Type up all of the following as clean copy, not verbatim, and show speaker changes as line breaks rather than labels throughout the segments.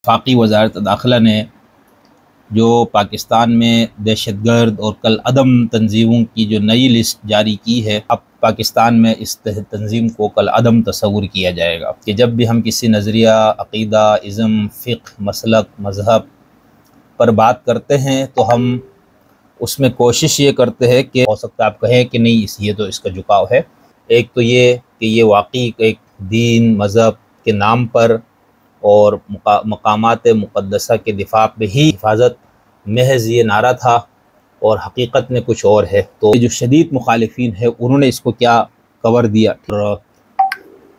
وفاقی وزارت داخلہ نے جو پاکستان میں دہشت گرد اور کل عدم تنظیموں کی جو نئی لسٹ جاری کی ہے، اب پاکستان میں اس تنظیم کو کل عدم تصور کیا جائے گا کہ جب بھی ہم کسی نظریہ، عقیدہ، ازم، فقہ، مسلک، مذہب پر بات کرتے ہیں تو ہم اس میں کوشش یہ کرتے ہیں کہ ہو سکتا ہے آپ کہیں کہ نہیں یہ تو اس کا جھکاؤ ہے۔ ایک تو یہ کہ یہ واقعی ایک دین، مذہب کے نام پر اور مقامات مقدسہ کے دفاع پہ ہی حفاظت محض یہ نعرہ تھا اور حقیقت میں کچھ اور ہے۔ تو جو شدید مخالفین ہیں انہوں نے اس کو کیا کور دیا، اور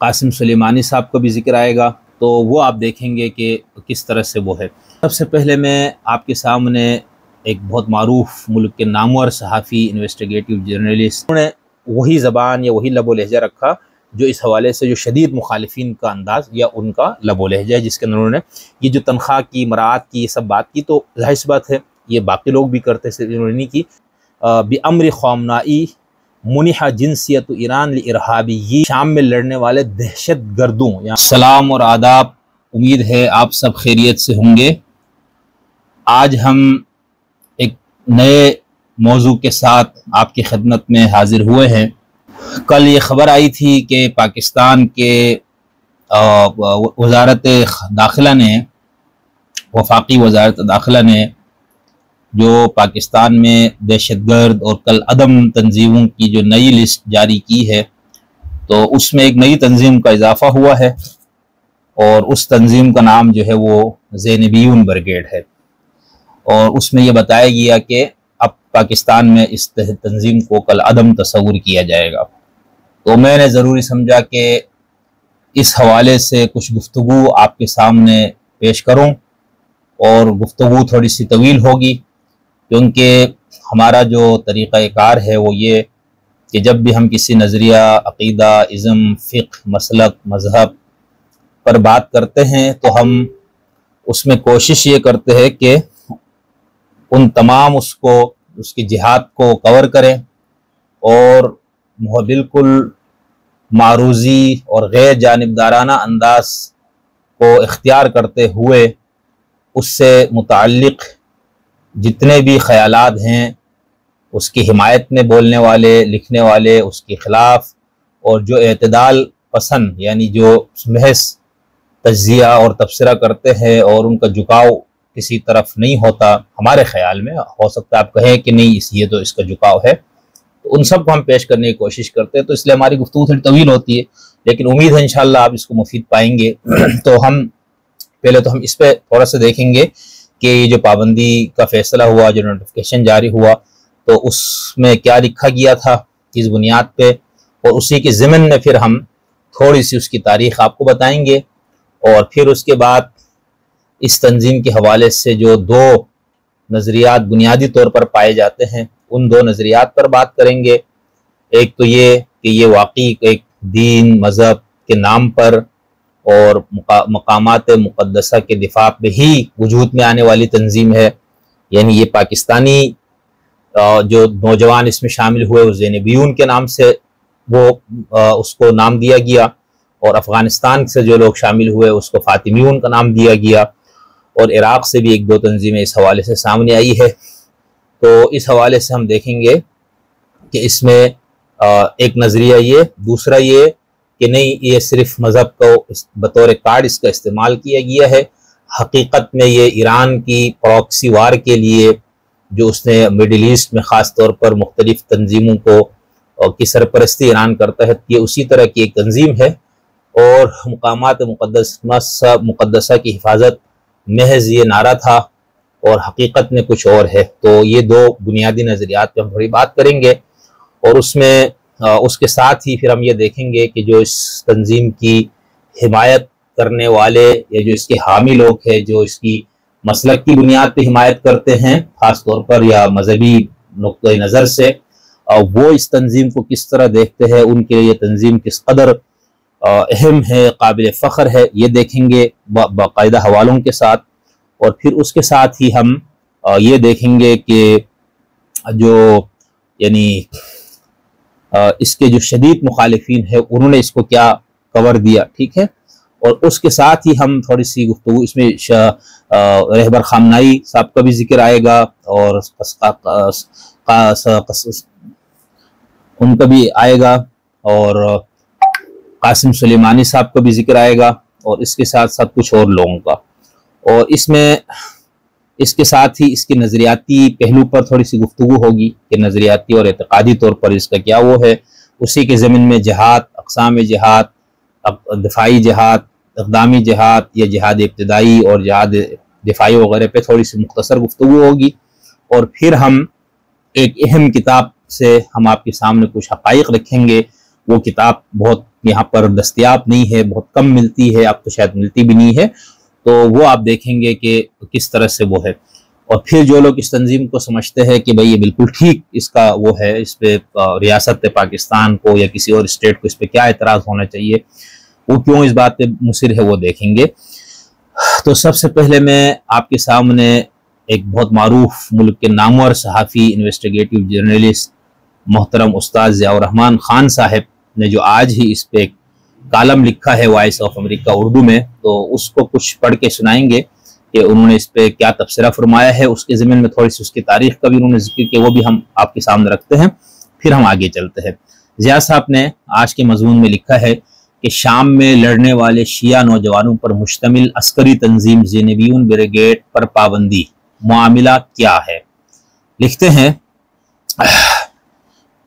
قاسم سلیمانی صاحب کا بھی ذکر آئے گا تو وہ آپ دیکھیں گے کہ کس طرح سے وہ ہے۔ سب سے پہلے میں آپ کے سامنے ایک بہت معروف ملک کے نامور صحافی، انویسٹیگیٹو جرنلسٹ، انہوں نے وہی زبان یا وہی لب و لہجہ رکھا جو اس حوالے سے جو شدید مخالفین کا انداز یا ان کا لب و لہجہ ہے، جس کے اندر انہوں نے یہ جو تنخواہ کی، مراعات کی، یہ سب بات کی، تو ظاہر سی بات ہے یہ باقی لوگ بھی کرتے، صرف انہوں نے نہیں کی۔ بِأَمْرِ خامنائی منح جنسیت ایران لارہابی، شام میں لڑنے والے دہشت گردوں۔ سلام اور آداب، امید ہے آپ سب خیریت سے ہوں گے۔ آج ہم ایک نئے موضوع کے ساتھ آپ کی خدمت میں حاضر ہوئے ہیں۔ کل یہ خبر آئی تھی کہ پاکستان کے وزارت داخلہ نے، وفاقی وزارت داخلہ نے جو پاکستان میں دہشت گرد اور کل عدم تنظیموں کی جو نئی لسٹ جاری کی ہے، تو اس میں ایک نئی تنظیم کا اضافہ ہوا ہے اور اس تنظیم کا نام جو ہے وہ زینبیون بریگیڈ ہے، اور اس میں یہ بتایا گیا کہ اب پاکستان میں اس تنظیم کو کل عدم تصور کیا جائے گا۔ تو میں نے ضروری سمجھا کہ اس حوالے سے کچھ گفتگو آپ کے سامنے پیش کروں، اور گفتگو تھوڑی سی طویل ہوگی کیونکہ ہمارا جو طریقہ کار ہے وہ یہ کہ جب بھی ہم کسی نظریہ، عقیدہ، ازم، فقہ، مسلک، مذہب پر بات کرتے ہیں تو ہم اس میں کوشش یہ کرتے ہیں کہ ان تمام اس کی جہات کو کور کریں اور بالکل معروضی اور غیر جانبدارانہ انداز کو اختیار کرتے ہوئے اس سے متعلق جتنے بھی خیالات ہیں اس کی حمایت میں بولنے والے، لکھنے والے، اس کے خلاف، اور جو اعتدال پسند یعنی جو محض تجزیہ اور تبصرہ کرتے ہیں اور ان کا جھکاؤ کسی طرف نہیں ہوتا، ہمارے خیال میں ہو سکتا ہے آپ کہیں کہ نہیں یہ تو اس کا جھکاؤ ہے، تو ان سب کو ہم پیش کرنے کی کوشش کرتے ہیں۔ تو اس لیے ہماری گفتگو تھوڑی طویل ہوتی ہے، لیکن امید ہے انشاءاللہ آپ اس کو مفید پائیں گے۔ تو ہم پہلے تو ہم اس پہ تھوڑا سا دیکھیں گے کہ یہ جو پابندی کا فیصلہ ہوا، جو نوٹیفیکیشن جاری ہوا، تو اس میں کیا لکھا گیا تھا، کس بنیاد پہ، اور اسی کے ضمن میں پھر ہم تھوڑی سی اس کی تاریخ آپ کو بتائیں گے، اور پھر اس کے بعد اس تنظیم کے حوالے سے جو دو نظریات بنیادی طور پر پائے جاتے ہیں ان دو نظریات پر بات کریں گے۔ ایک تو یہ کہ یہ واقعی ایک دین، مذہب کے نام پر اور مقامات مقدسہ کے دفاع پہ ہی وجود میں آنے والی تنظیم ہے، یعنی یہ پاکستانی جو نوجوان اس میں شامل ہوئے وہ زینبیون کے نام سے وہ اس کو نام دیا گیا، اور افغانستان سے جو لوگ شامل ہوئے اس کو فاطمیون کا نام دیا گیا، اور عراق سے بھی ایک دو تنظیمیں اس حوالے سے سامنے آئی ہے۔ تو اس حوالے سے ہم دیکھیں گے کہ اس میں ایک نظریہ یہ، دوسرا یہ کہ نہیں یہ صرف مذہب کو بطور کارڈ اس کا استعمال کیا گیا ہے، حقیقت میں یہ ایران کی پراکسی وار کے لیے جو اس نے مڈل ایسٹ میں خاص طور پر مختلف تنظیموں کو کی سرپرستی ایران کرتا ہے، یہ اسی طرح کی ایک تنظیم ہے، اور مقامات مقدسہ کی حفاظت محض یہ نعرہ تھا اور حقیقت میں کچھ اور ہے۔ تو یہ دو بنیادی نظریات پہ ہم تھوڑی بات کریں گے، اور اس میں اس کے ساتھ ہی پھر ہم یہ دیکھیں گے کہ جو اس تنظیم کی حمایت کرنے والے یا جو اس کے حامی لوگ ہیں، جو اس کی مسلک کی بنیاد پہ حمایت کرتے ہیں خاص طور پر یا مذہبی نقطۂ نظر سے، وہ اس تنظیم کو کس طرح دیکھتے ہیں، ان کے لیے یہ تنظیم کس قدر اہم ہے، قابل فخر ہے، یہ دیکھیں گے باقاعدہ حوالوں کے ساتھ۔ اور پھر اس کے ساتھ ہی ہم یہ دیکھیں گے کہ جو یعنی اس کے جو شدید مخالفین ہیں انہوں نے اس کو کیا کور دیا، ٹھیک ہے۔ اور اس کے ساتھ ہی ہم تھوڑی سی گفتگو اس میں رہبر خامنائی صاحب کا بھی ذکر آئے گا، اور ان کا بھی آئے گا، اور قاسم سلیمانی صاحب کا بھی ذکر آئے گا، اور اس کے ساتھ ساتھ کچھ اور لوگوں کا، اور اس کے ساتھ ہی اس کے نظریاتی پہلو پر تھوڑی سی گفتگو ہوگی کہ نظریاتی اور اعتقادی طور پر اس کا کیا وہ ہے۔ اسی کے ضمن میں جہاد، اقسام جہاد، دفاعی جہاد، اقدامی جہاد یا جہاد ابتدائی اور جہاد دفاعی وغیرہ پہ تھوڑی سی مختصر گفتگو ہوگی، اور پھر ہم ایک اہم کتاب سے ہم آپ کے سامنے کچھ حقائق رکھیں گے۔ وہ کتاب بہت یہاں پر دستیاب نہیں ہے، بہت کم ملتی ہے، اب تو شاید ملتی بھی نہیں ہے، تو وہ آپ دیکھیں گے کہ کس طرح سے وہ ہے۔ اور پھر جو لوگ اس تنظیم کو سمجھتے ہیں کہ بھئی یہ بالکل ٹھیک اس کا وہ ہے، اس پہ ریاست پاکستان کو یا کسی اور اسٹیٹ کو اس پہ کیا اعتراض ہونا چاہیے، وہ کیوں اس بات پہ مصر ہے، وہ دیکھیں گے۔ تو سب سے پہلے میں آپ کے سامنے ایک بہت معروف ملک کے نامور صحافی، انویسٹیگیٹو جرنلسٹ محترم استاد ضیاء الرحمن خان صاحب نے جو آج ہی اس پہ کالم لکھا ہے وائس آف امریکہ اردو میں، تو اس کو کچھ پڑھ کے سنائیں گے کہ انہوں نے اس پہ کیا تبصرہ فرمایا ہے۔ اس کے ضمن میں تھوڑی سی اس کی تاریخ کا بھی انہوں نے ذکر کیا، وہ بھی ہم آپ کے سامنے رکھتے ہیں، پھر ہم آگے چلتے ہیں۔ ضیاء صاحب نے آج کے مضمون میں لکھا ہے کہ شام میں لڑنے والے شیعہ نوجوانوں پر مشتمل عسکری تنظیم زینبیون بریگیڈ پر پابندی، معاملہ کیا ہے؟ لکھتے ہیں،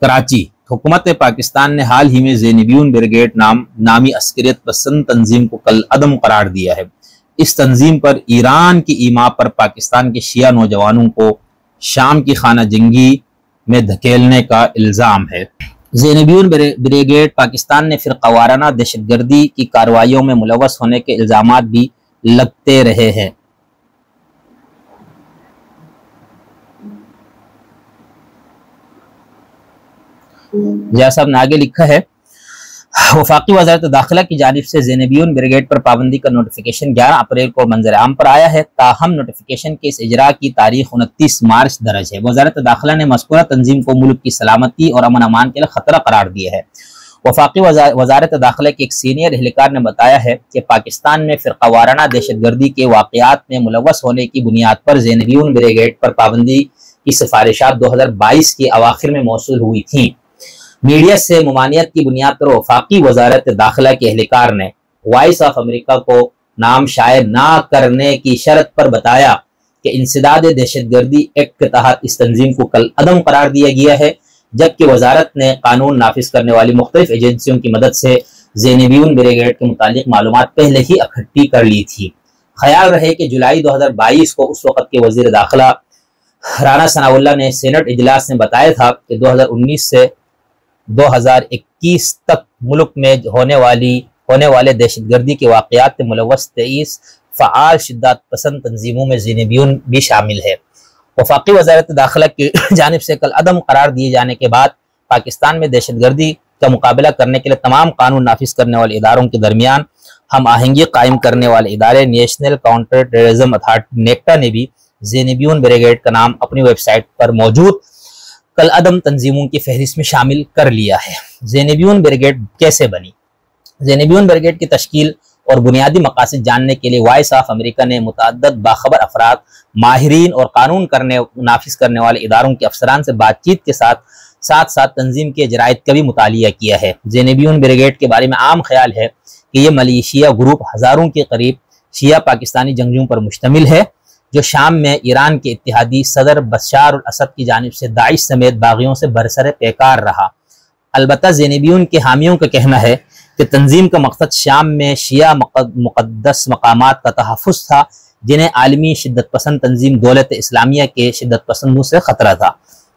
کراچی، حکومت پاکستان نے حال ہی میں زینبیون بریگیڈ نامی عسکریت پسند تنظیم کو کالعدم قرار دیا ہے۔ اس تنظیم پر ایران کی ایما پر پاکستان کے شیعہ نوجوانوں کو شام کی خانہ جنگی میں دھکیلنے کا الزام ہے۔ زینبیون بریگیڈ پاکستان نے فرقہ وارانہ دہشت گردی کی کارروائیوں میں ملوث ہونے کے الزامات بھی لگتے رہے ہیں۔ ضیاء صاحب نے آگے لکھا ہے، وفاقی وزارت داخلہ کی جانب سے زینبیون بریگیڈ پر پابندی کا نوٹیفیکیشن 11 اپریل کو منظر عام پر آیا ہے، تاہم نوٹیفیکیشن کے اس اجراء کی تاریخ 29 مارچ درج ہے۔ وزارت داخلہ نے مذکورہ تنظیم کو ملک کی سلامتی اور امن امان کے لیے خطرہ قرار دیا ہے۔ وفاقی وزارت داخلہ کے ایک سینئر اہلکار نے بتایا ہے کہ پاکستان میں فرقہ وارانہ دہشت گردی کے واقعات میں ملوث ہونے کی بنیاد پر زینبیون بریگیڈ پر پابندی کی سفارشات 2022 کے اواخر میں موصول ہوئی تھیں۔ میڈیا سے ممانعت کی بنیاد پر وفاقی وزارت داخلہ کے اہلکار نے وائس آف امریکہ کو نام شائع نہ کرنے کی شرط پر بتایا کہ انسداد دہشت گردی ایکٹ کے تحت اس تنظیم کو کالعدم قرار دیا گیا ہے، جبکہ وزارت نے قانون نافذ کرنے والی مختلف ایجنسیوں کی مدد سے زینبیون بریگیڈ کے متعلق معلومات پہلے ہی اکٹھی کر لی تھی۔ خیال رہے کہ جولائی 2022 کو اس وقت کے وزیر داخلہ رانا ثناء اللہ نے سینٹ اجلاس میں بتایا تھا کہ 2019 سے 2021 تک ملک میں ہونے والے دہشت گردی کے واقعات میں ملوث 23 فعال شدت پسند تنظیموں میں زینبیون بھی شامل ہے۔ وفاقی وزارت داخلہ کی جانب سے کالعدم قرار دیے جانے کے بعد پاکستان میں دہشت گردی کا مقابلہ کرنے کے لیے تمام قانون نافذ کرنے والے اداروں کے درمیان ہم آہنگی قائم کرنے والے ادارے national counter terrorism authority NACTA نے بھی زینبیون بریگیڈ کا نام اپنی ویب سائٹ پر موجود کالعدم تنظیموں کی فہرست میں شامل کر لیا ہے۔ زینبیون بریگیڈ کیسے بنی؟ زینبیون بریگیڈ کی تشکیل اور بنیادی مقاصد جاننے کے لیے وائس آف امریکہ نے متعدد باخبر افراد، ماہرین اور قانون نافذ کرنے والے اداروں کے افسران سے بات چیت کے ساتھ تنظیم کے جرائد کا بھی مطالعہ کیا ہے۔ زینبیون بریگیڈ کے بارے میں عام خیال ہے کہ یہ ملیشیا گروپ ہزاروں کے قریب شیعہ پاکستانی جنگجوؤں پر مشتمل ہے، جو شام میں ایران کے اتحادی صدر بشار الاسد کی جانب سے داعش سمیت باغیوں سے برسر پیکار رہا۔ البتہ زینبیون کے حامیوں کا کہنا ہے کہ تنظیم کا مقصد شام میں شیعہ مقدس مقامات کا تحفظ تھا، جنہیں عالمی شدت پسند تنظیم دولت اسلامیہ کے شدت پسندوں سے خطرہ تھا۔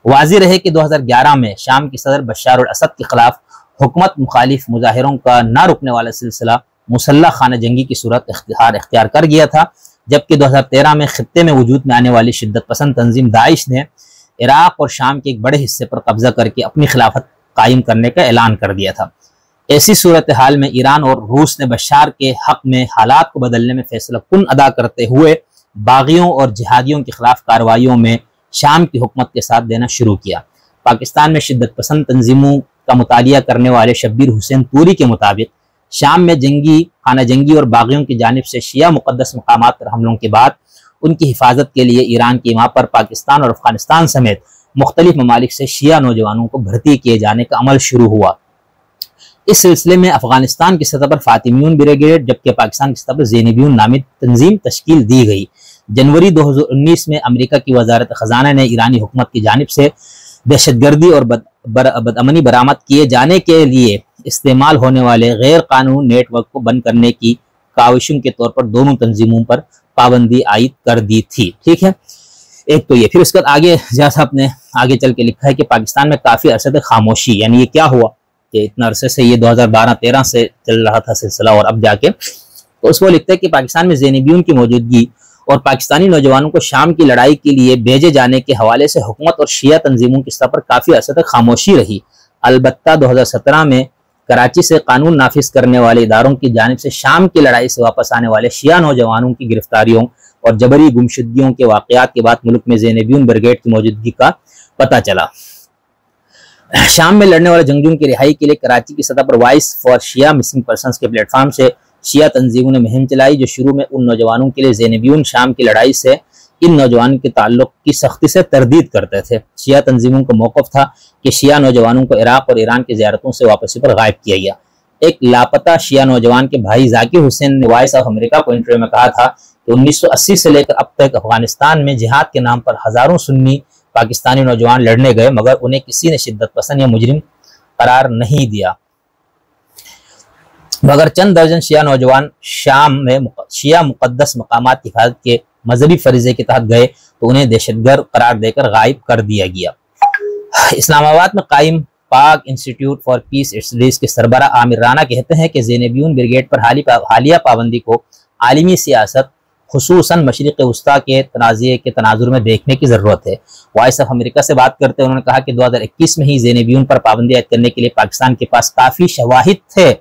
واضح رہے کہ 2011 میں شام کی صدر بشار الاسد کے خلاف حکومت مخالف مظاہروں کا نہ رکنے والا سلسلہ مسلح خانہ جنگی کی صورت اختیار کر گیا تھا، جبکہ 2013 میں خطے میں وجود میں آنے والی شدت پسند تنظیم داعش نے عراق اور شام کے ایک بڑے حصے پر قبضہ کر کے اپنی خلافت قائم کرنے کا اعلان کر دیا تھا۔ ایسی صورتحال میں ایران اور روس نے بشار کے حق میں حالات کو بدلنے میں فیصلہ کن ادا کرتے ہوئے باغیوں اور جہادیوں کے خلاف کارروائیوں میں شام کی حکومت کے ساتھ دینا شروع کیا۔ پاکستان میں شدت پسند تنظیموں کا مطالعہ کرنے والے شبیر حسین توری کے مطابق شام میں خانہ جنگی اور باغیوں کی جانب سے شیعہ مقدس مقامات پر حملوں کے بعد ان کی حفاظت کے لیے ایران کی وہاں پر پاکستان اور افغانستان سمیت مختلف ممالک سے شیعہ نوجوانوں کو بھرتی کیے جانے کا عمل شروع ہوا۔ اس سلسلے میں افغانستان کی سطح پر فاطمیون بریگیڈ جبکہ پاکستان کی سطح پر زینبیون نامی تنظیم تشکیل دی گئی۔ جنوری 2019 میں امریکہ کی وزارت خزانہ نے ایرانی حکومت کی جانب سے دہشت گردی اور بدامنی برآمد کیے جانے کے لیے استعمال ہونے والے غیر قانونی نیٹ ورک کو بند کرنے کی کاوشوں کے طور پر دونوں تنظیموں پر پابندی عائد کر دی تھی۔ ٹھیک ہے، ایک تو یہ، پھر اس کے بعد آگے جہاں صاحب نے آگے چل کے لکھا ہے کہ پاکستان میں کافی عرصے تک خاموشی، یعنی یہ کیا ہوا کہ اتنا عرصے سے یہ 2012-13 سے چل رہا تھا سلسلہ اور اب جا کے تو اس کو لکھتا ہے کہ پاکستان میں زینبیون کی موجودگی اور پاکستانی نوجوانوں کو شام کی لڑائی کے لیے بھیجے جانے کے حوالے سے حکومت اور شیعہ تنظیموں کی سطح پر کافی عرصے تک خاموشی رہی۔ البتہ 2017 میں کراچی سے قانون نافذ کرنے والے اداروں کی جانب سے شام کی لڑائی سے واپس آنے والے شیعہ نوجوانوں کی گرفتاریوں اور جبری گمشدگیوں کے واقعات کے بعد ملک میں زینبیون بریگیڈ کی موجودگی کا پتہ چلا۔ شام میں لڑنے والے جنگجوؤں کی رہائی کے لیے کراچی کی سطح پر voice for Shia missing persons کے پلیٹ فارم سے شیعہ تنظیموں نے مہم چلائی، جو شروع میں ان نوجوانوں کے لیے زینبیون شام کی لڑائی سے ان نوجوانوں کے تعلق کی سختی سے تردید کرتے تھے۔ شیعہ تنظیموں کا موقف تھا کہ شیعہ نوجوانوں کو عراق اور ایران کی زیارتوں سے واپسی پر غائب کیا گیا۔ ایک لاپتہ شیعہ نوجوان کے بھائی ذاکر حسین نے وائس آف امریکہ کو انٹرویو میں کہا تھا کہ 1980 سے لے کر اب تک افغانستان میں جہاد کے نام پر ہزاروں سنی پاکستانی نوجوان لڑنے گئے مگر انہیں کسی نے شدت پسند یا مجرم قرار نہیں دیا، مگر چند درجن شیعہ نوجوان شام میں شیعہ مقدس مقامات کی حفاظت کے مذہبی فریضے کے تحت گئے تو انہیں دہشت گرد قرار دے کر غائب کر دیا گیا۔ اسلام آباد میں قائم پاک انسٹیٹیوٹ فار پیس اسٹڈیز کے سربراہ عامر رانا کہتے ہیں کہ زینبیون بریگیڈ پر حالیہ پابندی کو عالمی سیاست خصوصاً مشرق وسطیٰ کے تنازع کے تناظر میں دیکھنے کی ضرورت ہے۔ وائس آف امریکہ سے بات کرتے انہوں نے کہا کہ 2021 میں ہی زینبیون پر پابندی عائد کرنے کے لیے پاکستان کے پاس کافی شواہد تھے،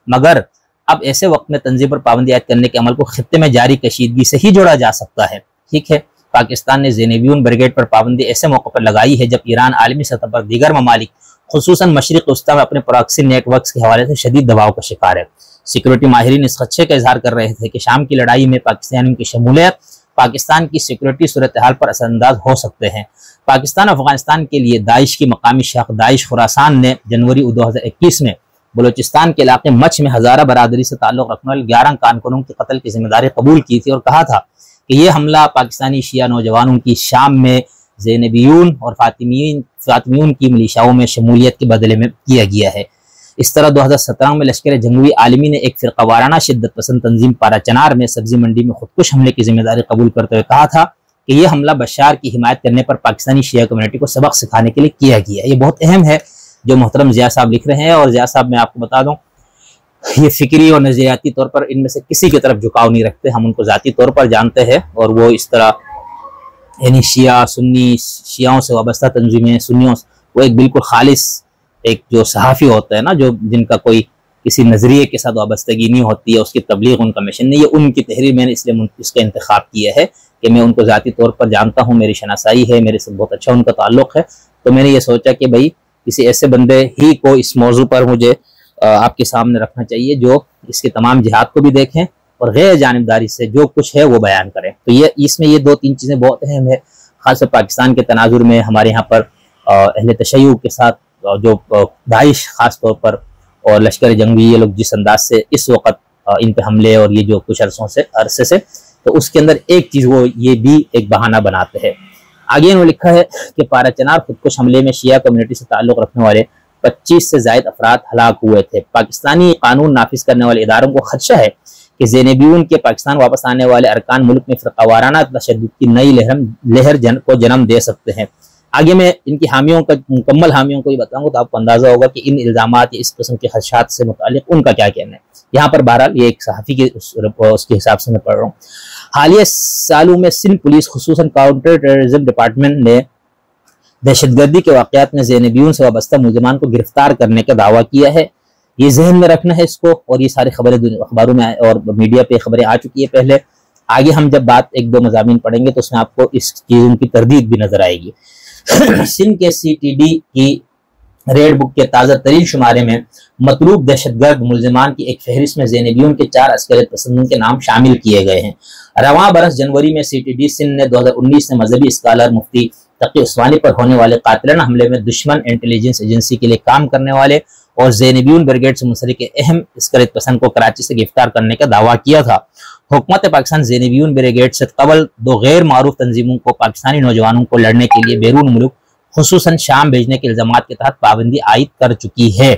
مگر اب ایسے وقت میں تنظیم پر پابندی عائد کرنے کے عمل کو خطے میں جاری کشیدگی سے ہی جوڑا جا سکتا ہے۔ ٹھیک ہے، پاکستان نے زینبیون بریگیڈ پر پابندی ایسے موقع پر لگائی ہے جب ایران عالمی سطح پر دیگر ممالک خصوصاً مشرق وسطیٰ میں اپنے پراکسی نیٹ ورکس کے حوالے سے شدید دباؤ کا شکار ہے۔ سیکورٹی ماہرین اس خدشے کا اظہار کر رہے تھے کہ شام کی لڑائی میں پاکستانیوں کی شمولیت پاکستان کی سیکورٹی صورتحال پر اثر انداز ہو سکتے ہیں۔ پاکستان افغانستان کے لیے داعش کی مقامی شاخ داعش خراسان نے جنوری 2021 میں بلوچستان کے علاقے مچھ میں ہزارہ برادری سے تعلق رکھنے والے 11 کارکنوں کے قتل کی ذمہ داری قبول کی تھی اور کہا تھا کہ یہ حملہ پاکستانی شیعہ نوجوانوں کی شام میں زینبیون اور فاطمیون کی ملیشیاؤں میں شمولیت کے بدلے میں کیا گیا ہے۔ اس طرح 2017 میں لشکر جنگجوی عالمی نے ایک فرقہ وارانہ شدت پسند تنظیم پارا چنار میں سبزی منڈی میں خودکش حملے کی ذمہ داری قبول کرتے ہوئے کہا تھا کہ یہ حملہ بشار کی حمایت کرنے پر پاکستانی شیعہ کمیونٹی کو سبق سکھانے کے لیے کیا گیا ہے۔ یہ بہت اہم ہے جو محترم ضیاء صاحب لکھ رہے ہیں، اور ضیاء صاحب میں آپ کو بتا دوں یہ فکری اور نظریاتی طور پر ان میں سے کسی کی طرف جھکاؤ نہیں رکھتے، ہم ان کو ذاتی طور پر جانتے ہیں، اور وہ اس طرح یعنی شیعہ سنی شیعوں سے وابستہ تنظیمیں سنیوں وہ ایک بالکل خالص ایک جو صحافی ہوتا ہے نا، جو جن کا کوئی کسی نظریے کے ساتھ وابستگی نہیں ہوتی ہے، اس کی تبلیغ ان کا مشن نہیں، یہ ان کی تحریر میں نے اس لیے اس کا انتخاب کیا ہے کہ میں ان کو ذاتی طور پر جانتا ہوں، میری شناسائی ہے، میرے سے بہت اچھا ان کا تعلق ہے، تو میں نے یہ سوچا کہ بھائی کسی ایسے بندے ہی کو اس موضوع پر مجھے آپ کے سامنے رکھنا چاہیے جو اس کے تمام جہات کو بھی دیکھیں اور غیر جانبداری سے جو کچھ ہے وہ بیان کریں۔ تو یہ اس میں یہ دو تین چیزیں بہت اہم ہے، خاص طور پاکستان کے تناظر میں ہمارے یہاں پر اہل تشیع کے ساتھ جو داعش خاص طور پر اور لشکر جنگی یہ لوگ جس انداز سے اس وقت ان پہ حملے اور یہ جو کچھ عرصے سے تو اس کے اندر ایک چیز وہ یہ بھی ایک بہانہ بناتے ہیں۔ آگے انہوں نے لکھا ہے کہ پارا چنار خودکش حملے میں شیعہ کمیونٹی سے تعلق رکھنے والے 25 سے زائد افراد ہلاک ہوئے تھے۔ پاکستانی قانون نافذ کرنے والے اداروں کو خدشہ ہے کہ زینبیون کے پاکستان واپس آنے والے ارکان ملک میں فرقہ وارانہ تشدد کی نئی لہر کو جنم دے سکتے ہیں۔ آگے میں ان کی حامیوں کا مکمل حامیوں کو یہ بتاؤں گا تو آپ کو اندازہ ہوگا کہ ان الزامات یا اس قسم کے خدشات سے متعلق ان کا کیا کہنا ہے۔ یہاں پر بہرحال یہ ایک صحافی کے اس کے حساب سے میں پڑھ رہا ہوں۔ حالیہ سالوں میں سندھ پولیس خصوصاً کاؤنٹر ٹیررزم ڈپارٹمنٹ نے دہشت گردی کے واقعات میں زینبیون سے وابستہ ملزمان کو گرفتار کرنے کا دعویٰ کیا ہے۔ یہ ذہن میں رکھنا ہے اس کو، اور یہ ساری خبریں اخباروں میں اور میڈیا پہ خبریں آ چکی ہے پہلے۔ آگے ہم جب بات ایک دو مضامین پڑھیں گے تو اس میں آپ کو اس چیزوں کی تردید بھی نظر آئے گی۔ سندھ کے سی ٹی ڈی کی ریڈ بک کے تازہ ترین شمارے میں مطلوب دہشت گرد ملزمان کی ایک فہرست میں زینبیون کے 4 عسکریت پسندوں کے نام شامل کیے گئے ہیں۔ رواں برس جنوری میں سی ٹی ڈی سندھ نے 2019 میں مذہبی اسکالر مفتی تقی عثمانی پر ہونے والے قاتلانہ حملے میں دشمن انٹیلیجنس ایجنسی کے لیے کام کرنے والے اور زینبیون بریگیڈ سے منسلک اہم عسکریت پسند کو کراچی سے گرفتار کرنے کا دعویٰ کیا تھا۔ حکومت پاکستان زینبیون بریگیڈ سے قبل 2 غیر معروف تنظیموں کو پاکستانی نوجوانوں کو لڑنے کے لیے بیرون ملک خصوصاً شام بھیجنے کے الزامات کے تحت پابندی عائد کر چکی ہے۔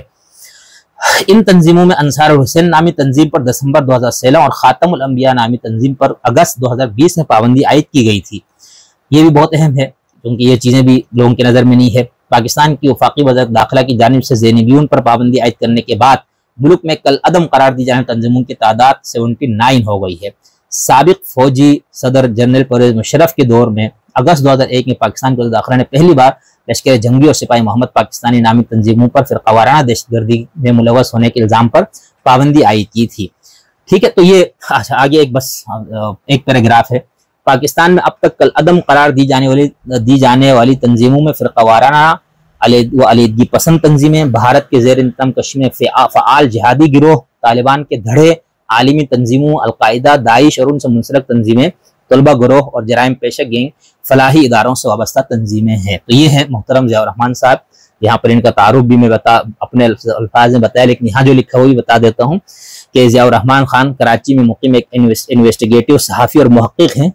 ان تنظیموں میں انصار الحسین نامی تنظیم پر دسمبر 2016 اور خاتم الانبیاء نامی تنظیم پر اگست 2020 میں پابندی عائد کی گئی تھی۔ یہ بھی بہت اہم ہے کیونکہ یہ چیزیں بھی لوگوں کی نظر میں نہیں ہے۔ پاکستان کی وفاقی وزارت داخلہ کی جانب سے زینبیون پر پابندی عائد کرنے کے بعد ملک میں کل عدم قرار دی جانے تنظیموں کی تعداد 79 ہو گئی ہے۔ سابق فوجی صدر جنرل پرویز مشرف کے دور میں اگست 2001 میں پاکستان کی وزارت داخلہ نے پہلی بار لشکر جنگی اور سپاہی محمد پاکستانی نامی تنظیموں پر فرقہ وارانہ دہشت گردی میں ملوث ہونے کے الزام پر پابندی عائد کی تھی۔ ٹھیک ہے، تو یہ آگے ایک پیراگراف ہے۔ پاکستان میں اب تک کل عدم قرار دی جانے والی تنظیموں میں فرقہ وارانہ و علیحدگی پسند تنظیمیں، بھارت کے زیر انتظام کشمیر فعال جہادی گروہ، طالبان کے دھڑے، عالمی تنظیموں، القاعدہ، داعش اور ان سے منسلک تنظیمیں، طلبہ گروہ اور جرائم پیشہ گینگ فلاحی اداروں سے وابستہ تنظیمیں ہیں۔ تو یہ ہے محترم ضیاء الرحمن صاحب، یہاں پر ان کا تعارف بھی میں اپنے الفاظ میں بتایا، لیکن یہاں جو لکھا وہ بھی بتا دیتا ہوں کہ ضیاء الرحمن خان کراچی میں مقیم ایک انویسٹیگیٹو صحافی اور محقق ہیں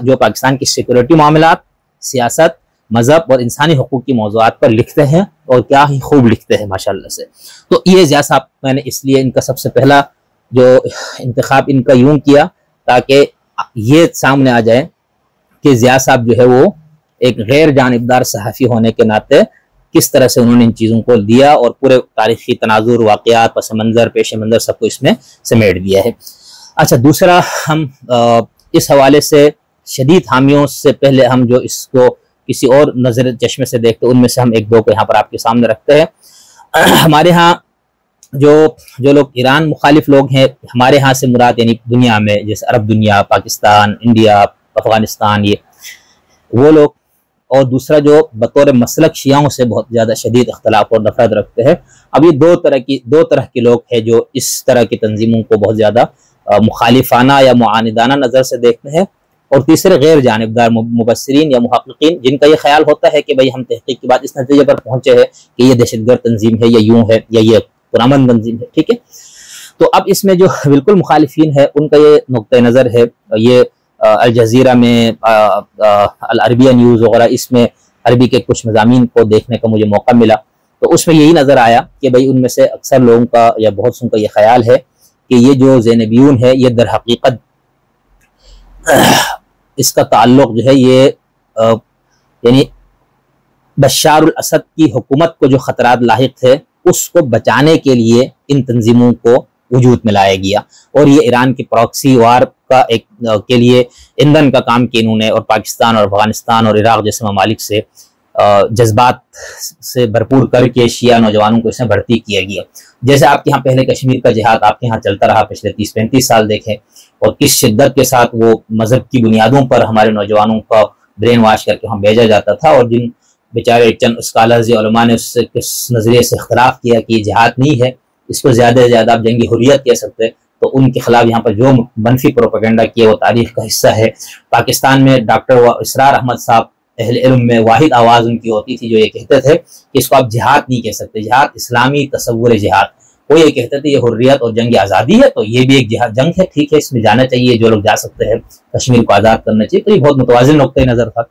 جو پاکستان کی سیکورٹی معاملات، سیاست، مذہب اور انسانی حقوق کی موضوعات پر لکھتے ہیں اور کیا ہی خوب لکھتے ہیں ماشاءاللہ سے۔ تو یہ ضیاء صاحب، میں نے اس لیے ان کا سب سے پہلا جو انتخاب ان کا یوں کیا تاکہ یہ سامنے آ جائے کہ ضیاء صاحب جو ہے وہ ایک غیر جانبدار صحافی ہونے کے ناطے کس طرح سے انہوں نے ان چیزوں کو دیا اور پورے تاریخی تناظر، واقعات، پس منظر، پیش منظر سب کو اس میں سمیٹ دیا ہے۔ اچھا، دوسرا ہم اس حوالے سے شدید حامیوں سے پہلے ہم جو اس کو کسی اور نظر چشمے سے دیکھتے ان میں سے ہم 1-2 کو یہاں پر آپ کے سامنے رکھتے ہیں۔ ہمارے ہاں جو لوگ ایران مخالف لوگ ہیں، ہمارے ہاں سے مراد یعنی دنیا میں جیسے عرب دنیا، پاکستان، انڈیا، افغانستان، یہ وہ لوگ، اور دوسرا جو بطور مسلک شیعوں سے بہت زیادہ شدید اختلاف اور نفرت رکھتے ہیں۔ اب یہ دو طرح کے لوگ ہیں جو اس طرح کی تنظیموں کو بہت زیادہ مخالفانہ یا معاندانہ نظر سے دیکھتے ہیں، اور تیسرے غیر جانبدار مبصرین یا محققین جن کا یہ خیال ہوتا ہے کہ بھئی ہم تحقیق کے بعد اس نتیجے پر پہنچے ہیں کہ یہ دہشت گرد تنظیم ہے یا یوں ہے یا یہ پرامن تنظیم ہے۔ ٹھیک ہے، تو اب اس میں جو بالکل مخالفین ہے ان کا یہ نقطہ نظر ہے، یہ الجزیرہ میں، العربیہ نیوز وغیرہ، اس میں عربی کے کچھ مضامین کو دیکھنے کا مجھے موقع ملا، تو اس میں یہی نظر آیا کہ بھئی ان میں سے اکثر لوگوں کا یا بہت سوں کا یہ خیال ہے کہ یہ جو زینبیون ہے یہ در حقیقت اس کا تعلق جو ہے یہ یعنی بشار الاسد کی حکومت کو جو خطرات لاحق تھے اس کو بچانے کے لیے ان تنظیموں کو وجود میں لایا گیا، اور یہ ایران کی پراکسی وار کے لیے ایندھن کا کام کیا انہوں نے، اور پاکستان اور افغانستان اور عراق جیسے ممالک سے جذبات سے بھرپور کر کے شیعہ نوجوانوں کو اس میں بھرتی کیا گیا۔ جیسے آپ کے ہاں پہلے کشمیر کا جہاد آپ کے ہاں چلتا رہا پچھلے 30-35 سال دیکھیں، اور کس شدت کے ساتھ وہ مذہب کی بنیادوں پر ہمارے نوجوانوں کا برین واش کر کے وہاں بھیجا جاتا تھا، اور جن بیچارے چند اسکالرز یا علماء نے اس نظریے سے اختلاف کیا کہ یہ جہاد نہیں ہے، اس کو زیادہ سے زیادہ آپ جنگی حریت کہہ سکتے، تو ان کے خلاف یہاں پر جو منفی پروپیگنڈا کیا وہ تاریخ کا حصہ ہے۔ پاکستان میں ڈاکٹر اسرار احمد صاحب اہل علم میں واحد آواز ان کی ہوتی تھی جو یہ کہتے تھے کہ اس کو آپ جہاد نہیں کہہ سکتے، جہاد اسلامی تصور جہاد، وہ یہ کہتے تھے یہ حریت اور جنگ آزادی ہے، تو یہ بھی ایک جہاد جنگ ہے، ٹھیک ہے اس میں جانا چاہیے، جو لوگ جا سکتے ہیں کشمیر کو آزاد کرنا چاہیے، تو یہ بہت متوازن نقطۂ نظر تھا۔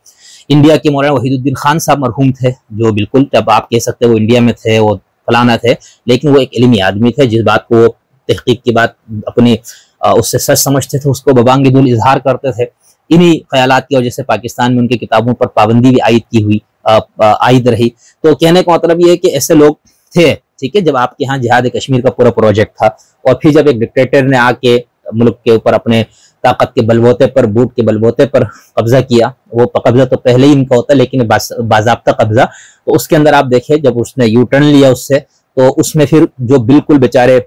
انڈیا کے مولانا وحید الدین خان صاحب مرحوم تھے، جو بالکل جب آپ کہہ سکتے وہ انڈیا میں تھے، وہ فلانا تھے، لیکن وہ ایک علمی آدمی تھے، جس بات کو وہ تحقیق کی بات اپنی اس سے سچ سمجھتے تھے اس کو ببانگ دل اظہار کرتے تھے۔ انہی خیالات کی وجہ سے پاکستان میں ان کی کتابوں پر پابندی بھی عائد رہی۔ تو کہنے کا مطلب یہ ہے کہ ایسے لوگ تھے، ٹھیک ہے، جب آپ کے ہاں جہاد کشمیر کا پورا پروجیکٹ تھا، اور پھر جب ایک ڈکٹیٹر نے آ کے ملک کے اوپر اپنے طاقت کے بلبوتے پر، بوٹ کے بلبوتے پر قبضہ کیا، وہ قبضہ تو پہلے ہی ان کا ہوتا ہے لیکن باضابطہ قبضہ، تو اس کے اندر آپ دیکھیں جب اس نے یو ٹرن لیا اس سے، تو اس میں پھر جو بالکل بیچارے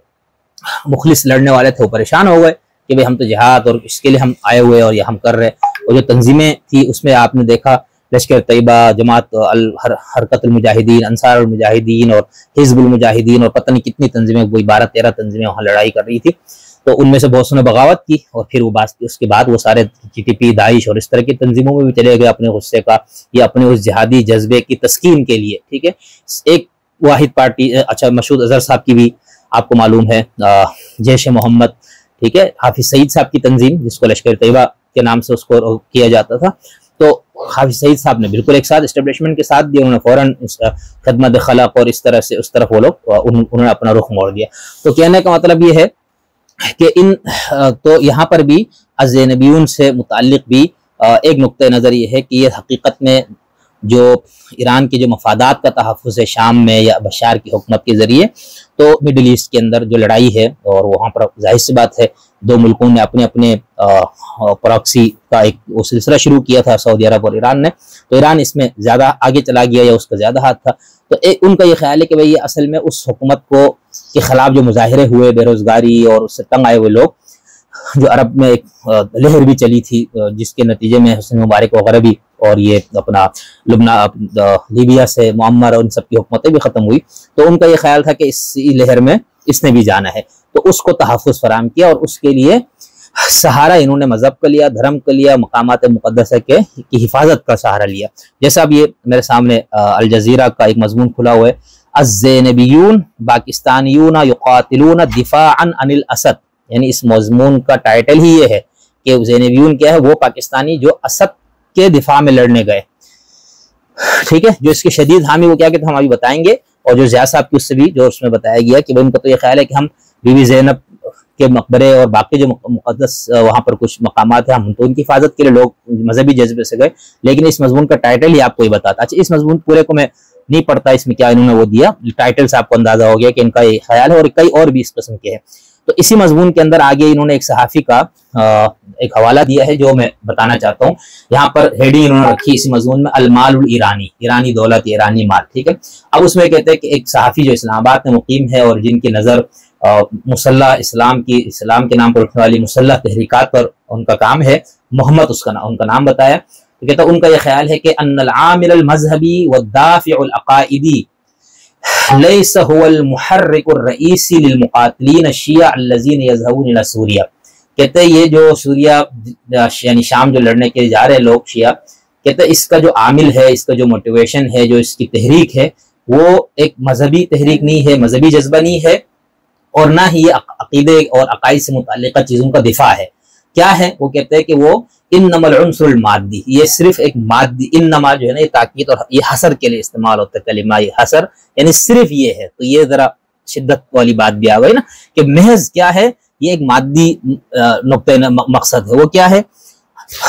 مخلص لڑنے والے تھے وہ پریشان ہو گئے کہ بھئی ہم تو جہاد اور اس کے لیے ہم آئے ہوئے اور یہ ہم کر رہے، اور جو تنظیمیں تھی اس میں آپ نے دیکھا لشکر طیبہ، جماعت حرکت المجاہدین، انصار المجاہدین اور حزب المجاہدین اور پتہ نہیں کتنی تنظیمیں، کوئی 12-13 تنظیمیں وہاں لڑائی کر رہی تھی. تو ان میں سے بہت نے بغاوت کی اور پھر وہ اس کے بعد وہ سارے TTP، داعش اور اس طرح کی تنظیموں میں بھی چلے گئے اپنے غصے کا یا اپنے اس جہادی جذبے کی تسکین کے لیے. ٹھیک ہے، ایک واحد پارٹی، اچھا مسعود اظہر صاحب کی بھی آپ کو معلوم ہے، جیش محمد، ٹھیک ہے، حافظ سعید صاحب کی تنظیم جس کو لشکر طیبہ کے نام سے اس کو کیا جاتا تھا. تو حافظ سعید صاحب نے بالکل ایک ساتھ اسٹیبلشمنٹ کے ساتھ دیا، انہوں نے فوراً خدمت خلق اور اس طرح سے اس طرف وہ لوگ انہوں نے اپنا رخ موڑ دیا. تو کہنے کا مطلب یہ ہے کہ تو یہاں پر بھی الزینبیون سے متعلق بھی ایک نقطہ نظر یہ ہے کہ یہ حقیقت میں جو ایران کے جو مفادات کا تحفظ ہے شام میں یا بشار کی حکومت کے ذریعے، تو مڈل ایسٹ کے اندر جو لڑائی ہے اور وہاں پر ظاہر سی بات ہے دو ملکوں نے اپنے اپنے پراکسی کا ایک وہ سلسلہ شروع کیا تھا، سعودی عرب اور ایران نے. تو ایران اس میں زیادہ آگے چلا گیا یا اس کا زیادہ ہاتھ تھا. تو ان کا یہ خیال ہے کہ بھئی یہ اصل میں اس حکومت کو کے خلاف جو مظاہرے ہوئے، بے روزگاری اور اس سے تنگ آئے ہوئے لوگ، جو عرب میں ایک لہر بھی چلی تھی جس کے نتیجے میں حسنی مبارک وغیرہ بھی اور یہ اپنا لیبیا سے معمر اور ان سب کی حکومتیں بھی ختم ہوئی. تو ان کا یہ خیال تھا کہ اسی لہر میں اس نے بھی جانا ہے، تو اس کو تحفظ فراہم کیا اور اس کے لیے سہارا انہوں نے مذہب کا لیا، دھرم کا لیا، مقامات مقدسہ کی حفاظت کا سہارا لیا. جیسا اب یہ میرے سامنے الجزیرہ کا ایک مضمون کھلا ہوا ہے، الزینبیون پاکستانیون یقاتلون دفاعا عن الاسد، یعنی اس مضمون کا ٹائٹل ہی یہ ہے کہ زینبیون کیا ہے، وہ پاکستانی جو اسد کے دفاع میں لڑنے گئے. ٹھیک ہے، جو اس کے شدید حامی وہ کیا کہتے ہیں ہم ابھی بتائیں گے. اور جو زیاد صاحب کی اس سے بھی جو اس میں بتایا گیا کہ ان کا تو یہ خیال ہے کہ ہم بی بی زینب کے مقبرے اور باقی جو مقدس وہاں پر کچھ مقامات ہیں ہم تو ان کی حفاظت کے لیے لوگ مذہبی جذبے سے گئے، لیکن اس مضمون کا ٹائٹل ہی آپ کو ہی بتاتا. اچھا، اس مضمون پورے کو میں نہیں پڑھتا، اس میں کیا انہوں نے وہ دیا، ٹائٹل سے آپ کو اندازہ ہو گیا کہ ان کا یہ خیال ہے اور کئی اور بھی اس قسم کے ہیں. تو اسی مضمون کے اندر آگے انہوں نے ایک صحافی کا ایک حوالہ دیا ہے جو میں بتانا چاہتا ہوں. یہاں پر ہیڈنگ انہوں نے رکھی اسی مضمون میں المال الایرانی، ایرانی دولت، ایرانی مال. ٹھیک ہے، اب اس میں کہتے ہیں کہ ایک صحافی جو اسلام آباد میں مقیم ہے اور جن کی نظر مسلح اسلام کے نام پر اٹھنے والی مسلح تحریکات پر ان کا کام ہے، محمد ان کا نام بتایا. تو کہتا ان کا یہ خیال ہے کہ ان العامل المذہبی والدافع العقائدی لیس هو المحرک الرئیسی للمقاتلین الشیعہ الذین یذهبون الى سوریا. کہتے ہیں یہ جو سوریا یعنی شام جو لڑنے کے جا رہے لوگ شیعہ، کہتے ہیں اس کا جو عامل ہے، اس کا جو موٹیویشن ہے، جو اس کی تحریک ہے، وہ ایک مذہبی تحریک نہیں ہے، مذہبی جذبہ نہیں ہے، اور نہ ہی یہ عقیدے اور عقائد سے متعلقہ چیزوں کا دفاع ہے. کیا ہے؟ وہ کہتے ہیں کہ وہ انما العنصر المادی، یہ صرف ایک مادی، انما جو ہے نا یہ تاکید اور یہ حصر کے لیے استعمال ہوتا ہے کلمہ، یہ حصر یعنی صرف یہ ہے. تو یہ ذرا شدت والی بات بھی آ گئی نا کہ محض کیا ہے، یہ ایک مادی نقطہ مقصد ہے. وہ کیا ہے؟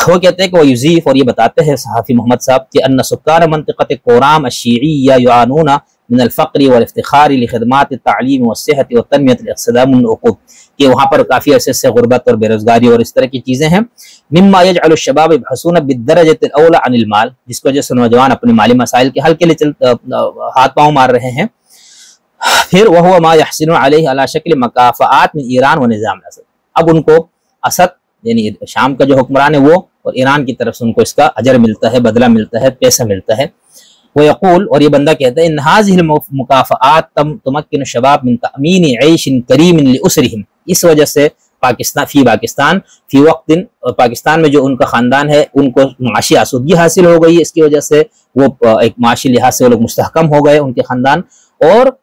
وہ کہتے ہیں کہ وہ یضیف، اور یہ بتاتے ہیں صحافی محمد صاحب کہ ان سکان منطقۃ قورام الشیعیہ یعانون من الفقر والافتخار لخدمات التعلیم والصحت والتنمیۃ الاقتصاد من العقوق، کہ وہاں پر کافی عرصے سے غربت اور بے روزگاری اور اس طرح کی چیزیں ہیں. مما یجعل الشباب یبحثون بالدرجۃ الاولی عن المال، جس کی وجہ سے نوجوان اپنے مالی مسائل کے حل کے لیے ہاتھ پاؤں مار رہے ہیں. پھر وہو ما یحسن علیہ علی شکل مکافآت من ایران و نظام الاسد، اب ان کو اسد یعنی شام کا جو حکمران ہے وہ اور ایران کی طرف سے ان کو اس کا اجر ملتا ہے، بدلہ ملتا ہے، پیسہ ملتا ہے. وہ یقول، اور یہ بندہ کہتا ہے ان هذه المکافآت تمکن الشباب من تأمین عیش کریم لاسرهم، اس وجہ سے پاکستان فی وقت پاکستان میں جو ان کا خاندان ہے ان کو معاشی آسودگی حاصل ہو گئی، اس کی وجہ سے وہ ایک معاشی لحاظ سے وہ لوگ مستحکم ہو گئے ان کے خاندان. اور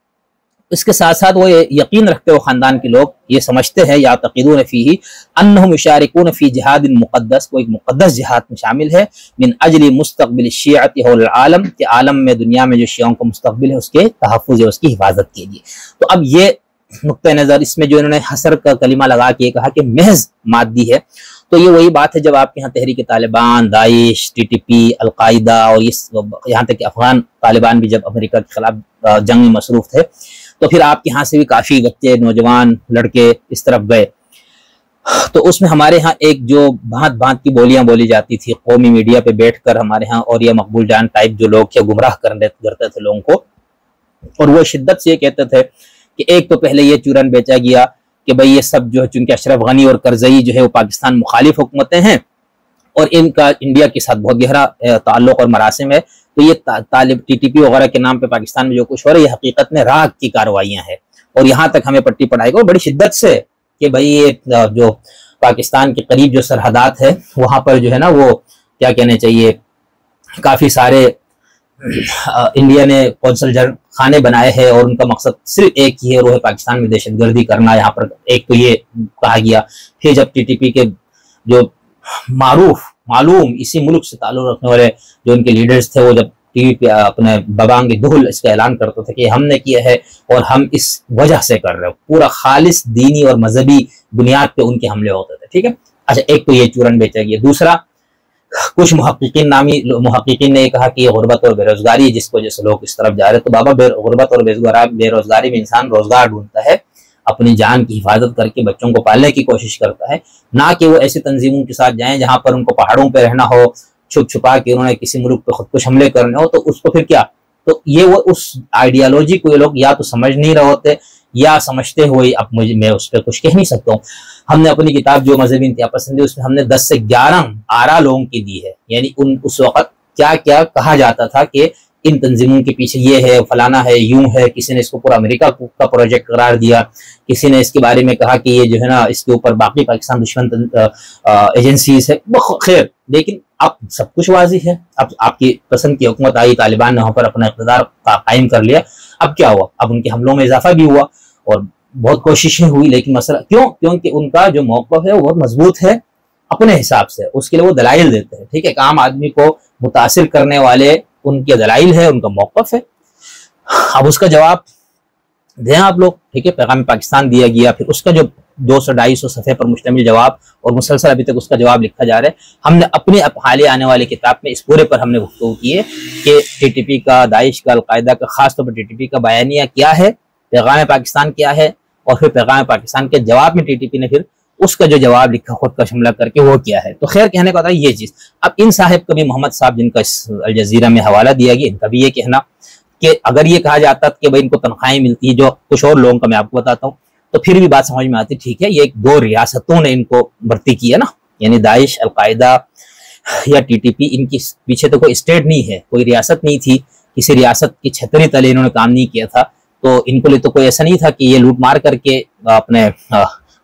اس کے ساتھ ساتھ وہ یقین رکھتے، وہ خاندان کے لوگ یہ سمجھتے ہیں یعتقدون فیہ انہم یشارکون فی جہاد مقدس، وہ ایک مقدس جہاد میں شامل ہے، من اجل مستقبل الشیعۃ حول العالم، کہ عالم میں دنیا میں جو شیعوں کا مستقبل ہے اس کے تحفظ ہے، اس کی حفاظت کے لیے. تو اب یہ نقطہ نظر اس میں جو انہوں نے حصر کا کلمہ لگا کے کہا کہ محض مادی ہے، تو یہ وہی بات ہے جب آپ کے ہاں تحریک طالبان، داعش، TTP، القاعدہ اور یہاں تک کہ افغان طالبان بھی جب امریکہ کے خلاف جنگ میں مصروف تھے تو پھر آپ کے ہاں سے بھی کافی بچے، نوجوان لڑکے اس طرف گئے. تو اس میں ہمارے ہاں ایک جو بھانت بھانت کی بولیاں بولی جاتی تھی قومی میڈیا پہ بیٹھ کر، ہمارے ہاں اور یہ مقبول جان ٹائپ جو لوگ تھے گمراہ کرتے تھے لوگوں کو، اور وہ شدت سے یہ کہتے تھے کہ ایک تو پہلے یہ چورن بیچا گیا کہ بھئی یہ سب جو ہے چونکہ اشرف غنی اور کرزئی جو ہے وہ پاکستان مخالف حکومتیں ہیں، اور ان کا انڈیا کے ساتھ بہت گہرا تعلق اور مراسم ہے. تو یہ طالب TTP وغیرہ کے نام پہ پاکستان میں جو کچھ ہو رہا ہے یہ حقیقت میں راگ کی کارروائیاں ہیں. اور یہاں تک ہمیں پٹی پڑھائی کو بڑی شدت سے کہ بھائی یہ جو پاکستان کے قریب جو سرحدات ہے وہاں پر جو ہے نا وہ کیا کہنے چاہیے کافی سارے انڈیا نے قونصل خانے بنائے ہیں اور ان کا مقصد صرف ایک ہی ہے، وہ ہے پاکستان میں دہشت گردی کرنا. یہاں پر ایک تو یہ کہا گیا. پھر جب TTP کے جو معلوم اسی ملک سے تعلق رکھنے والے جو ان کے لیڈرز تھے وہ جب ٹی وی پہ اپنے ببانگ دہل اس کا اعلان کرتے تھے کہ ہم نے کیا ہے اور ہم اس وجہ سے کر رہے ہیں، پورا خالص دینی اور مذہبی بنیاد پہ ان کے حملے ہوتے تھے. ٹھیک ہے. اچھا ایک تو یہ چورن بیچا گیا. دوسرا کچھ محققین نے یہ کہا کہ یہ غربت اور بے روزگاری ہے جس کی وجہ سے لوگ اس طرف جا رہے ہیں. تو بابا غربت اور بے روزگاری میں انسان روزگار ڈھونڈتا ہے، اپنی جان کی حفاظت کر کے بچوں کو پالنے کی کوشش کرتا ہے، نہ کہ وہ ایسی تنظیموں کے ساتھ جائیں جہاں پر ان کو پہاڑوں پہ رہنا ہو، چھپ چھپا کے انہوں نے کسی ملک پہ خودکش حملے کرنے ہو. تو اس کو پھر کیا، تو یہ وہ اس آئیڈیالوجی کو یہ لوگ یا تو سمجھ نہیں رہے ہوتے یا سمجھتے ہوئے. اب میں اس پہ کچھ کہہ نہیں سکتا ہوں. ہم نے اپنی کتاب جو مذہبی انتہا پسندی اس میں ہم نے 10 سے 11 آرا لوگوں کی دی ہے، یعنی اس وقت کیا کیا کہا جاتا تھا کہ ان تنظیموں کے پیچھے یہ ہے، فلانا ہے، یوں ہے. کسی نے اس کو پورا امریکہ کا پروجیکٹ قرار دیا، کسی نے اس کے بارے میں کہا کہ یہ جو ہے نا اس کے اوپر باقی پاکستان دشمن ایجنسیز ہے. خیر، لیکن اب سب کچھ واضح ہے. اب آپ کی پسند کی حکومت آئی، طالبان نے وہاں پر اپنا اقتدار قائم کر لیا. اب کیا ہوا، اب ان کے حملوں میں اضافہ بھی ہوا اور بہت کوششیں ہوئی، لیکن مسئلہ کیونکہ ان کا جو موقف ہے وہ بہت مضبوط ہے اپنے حساب سے. اس کے لیے وہ دلائل دیتے ہیں. ٹھیک ہے. عام آدمی کو متاثر کرنے والے ان کے دلائل ہے، ان کا موقف ہے. اب اس کا جواب دیں آپ لوگ. ٹھیک ہے. پیغام پاکستان دیا گیا، پھر اس کا جو 200-250 صفحے پر مشتمل جواب اور مسلسل ابھی تک اس کا جواب لکھا جا رہا ہے. ہم نے اپنے حالیہ آنے والے کتاب میں اس پورے پر ہم نے گفتگو کی ہے کہ TTP کا، داعش کا، القاعدہ کا، خاص طور پر TTP کا بیانیہ کیا ہے، پیغام پاکستان کیا ہے، اور پھر پیغام پاکستان کے جواب میں TTP نے پھر اس کا جو جواب لکھا خود کا حملہ کر کے وہ کیا ہے. تو خیر کہنے کا تھا یہ چیز. اب ان صاحب کا بھی، محمد صاحب جن کا اس الجزیرہ میں حوالہ دیا گیا، ان کا بھی یہ کہنا کہ اگر یہ کہا جاتا کہ بھائی ان کو تنخواہیں ملتی ہے جو کچھ اور لوگوں کا میں آپ کو بتاتا ہوں، تو پھر بھی بات سمجھ میں آتی. ٹھیک ہے. یہ 2 ریاستوں نے ان کو بھرتی کی ہے نا، یعنی داعش، القاعدہ یا TTP، ان کی پیچھے تو کوئی اسٹیٹ نہیں ہے، کوئی ریاست نہیں تھی، کسی ریاست کی چھتری تلے انہوں نے کام نہیں کیا تھا. تو ان کو لیے تو کوئی ایسا نہیں تھا کہ یہ لوٹ مار کر کے اپنے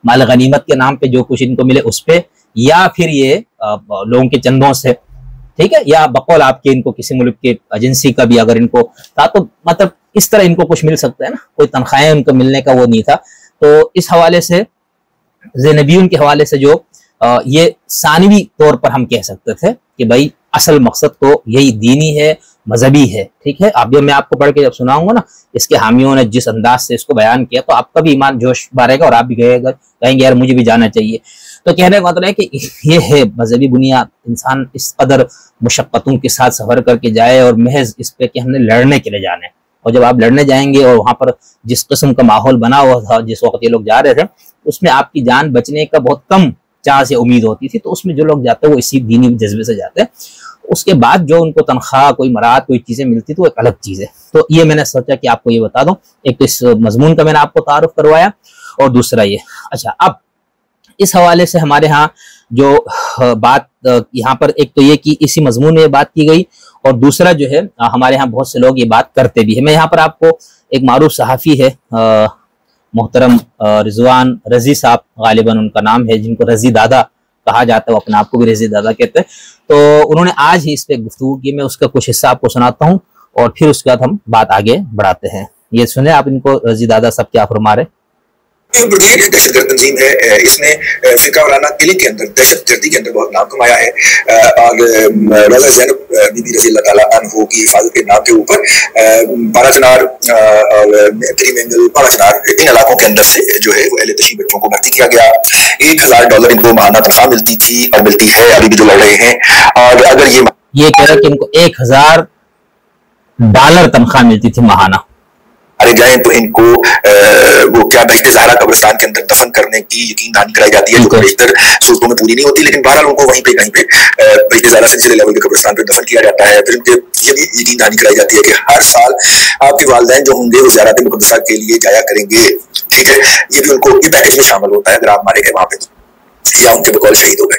مال غنیمت کے نام پہ جو کچھ ان کو ملے اس پہ، یا پھر یہ لوگوں کے چندوں سے. ٹھیک ہے. یا بقول آپ کے ان کو کسی ملک کے ایجنسی کا بھی اگر ان کو تھا تو مطلب اس طرح ان کو کچھ مل سکتا ہے نا، کوئی تنخواہیں ان کو ملنے کا وہ نہیں تھا. تو اس حوالے سے زینبیون کے حوالے سے جو یہ ثانوی طور پر ہم کہہ سکتے تھے کہ بھائی اصل مقصد تو یہی دینی ہے، مذہبی ہے. ٹھیک ہے. اب میں آپ کو پڑھ کے جب سناؤں گا نا اس کے حامیوں نے جس انداز سے اس کو بیان کیا تو آپ کا بھی ایمان جوش بھرے گا اور آپ بھی کہیں گے یار مجھے بھی جانا چاہیے. تو کہنے کا مطلب ہے کہ یہ ہے مذہبی بنیاد. انسان اس قدر مشقتوں کے ساتھ سفر کر کے جائے اور محض اس پہ کہ ہم نے لڑنے کے لیے جانے، اور جب آپ لڑنے جائیں گے اور وہاں پر جس قسم کا ماحول بنا ہوا تھا جس وقت یہ لوگ جا رہے تھے اس میں آپ کی جان بچنے کا بہت کم چانس یا امید ہوتی تھی. تو اس میں جو لوگ جاتے ہیں وہ اسی دینی جذبے سے جاتے ہیں. اس کے بعد جو ان کو تنخواہ، کوئی مراد، کوئی چیزیں ملتی تو ایک الگ چیز ہے. تو یہ میں نے سوچا کہ آپ کو یہ بتا دوں. ایک تو اس مضمون کا میں نے آپ کو تعارف کروایا، اور دوسرا یہ. اچھا اب اس حوالے سے ہمارے ہاں جو بات یہاں پر ایک تو یہ کہ اسی مضمون میں یہ بات کی گئی، اور دوسرا جو ہے ہمارے ہاں بہت سے لوگ یہ بات کرتے بھی ہیں. میں یہاں پر آپ کو ایک معروف صحافی ہے محترم رضوان رضی صاحب، غالباً ان کا نام ہے، جن کو رضی دادا کہا جاتا ہے، وہ اپنے آپ کو بھی رضی دادا کہتے ہیں. تو انہوں نے آج ہی اس پہ گفتگو کی. میں اس کا کچھ حصہ آپ کو سناتا ہوں اور پھر اس کے بعد ہم بات آگے بڑھاتے ہیں. یہ سنیں آپ ان کو رضی دادا صاحب کیا فرما رہے.
دہشت گرد تنظیم ہے. اس نے فرقہ وارانہ کلنگ کے اندر، دہشت گردی کے اندر بہت نام کمایا ہے. اور روضہ زینب بی بی رضی اللہ تعالیٰ عنہ کی حفاظت کے نام کے اوپر بارہ چنار اور تری مینگل، بارہ چنار، ان علاقوں کے اندر سے جو ہے وہ اہل تشیع بچوں کو بھرتی کیا گیا. $1000 ان کو ماہانہ تنخواہ ملتی تھی اور ملتی ہے ابھی بھی جو لڑ رہے ہیں. اور اگر یہ
کہہ رہا کہ ان کو $1000 تنخواہ ملتی تھی ماہانہ،
مارے جائیں تو ان کو وہ کیا بہشت زہرا قبرستان کے اندر دفن کرنے کی یقین دہانی کرائی جاتی ہے، جو بیشتر صورتوں میں پوری نہیں ہوتی. لیکن بہرحال ان کو وہیں پہ کہیں پہ بہشت زہرا سلسلے لیول کے قبرستان پہ دفن کیا جاتا ہے. پھر ان کے یہ بھی یقین دہانی کرائی جاتی ہے کہ ہر سال آپ کے والدین جو ہوں گے وہ زیارت مقدسہ کے لیے جایا کریں گے. ٹھیک ہے. یہ بھی ان کو یہ پیکج میں شامل ہوتا ہے اگر آپ مارے گئے وہاں پہ یا ان کے بقول شہید ہو گئے.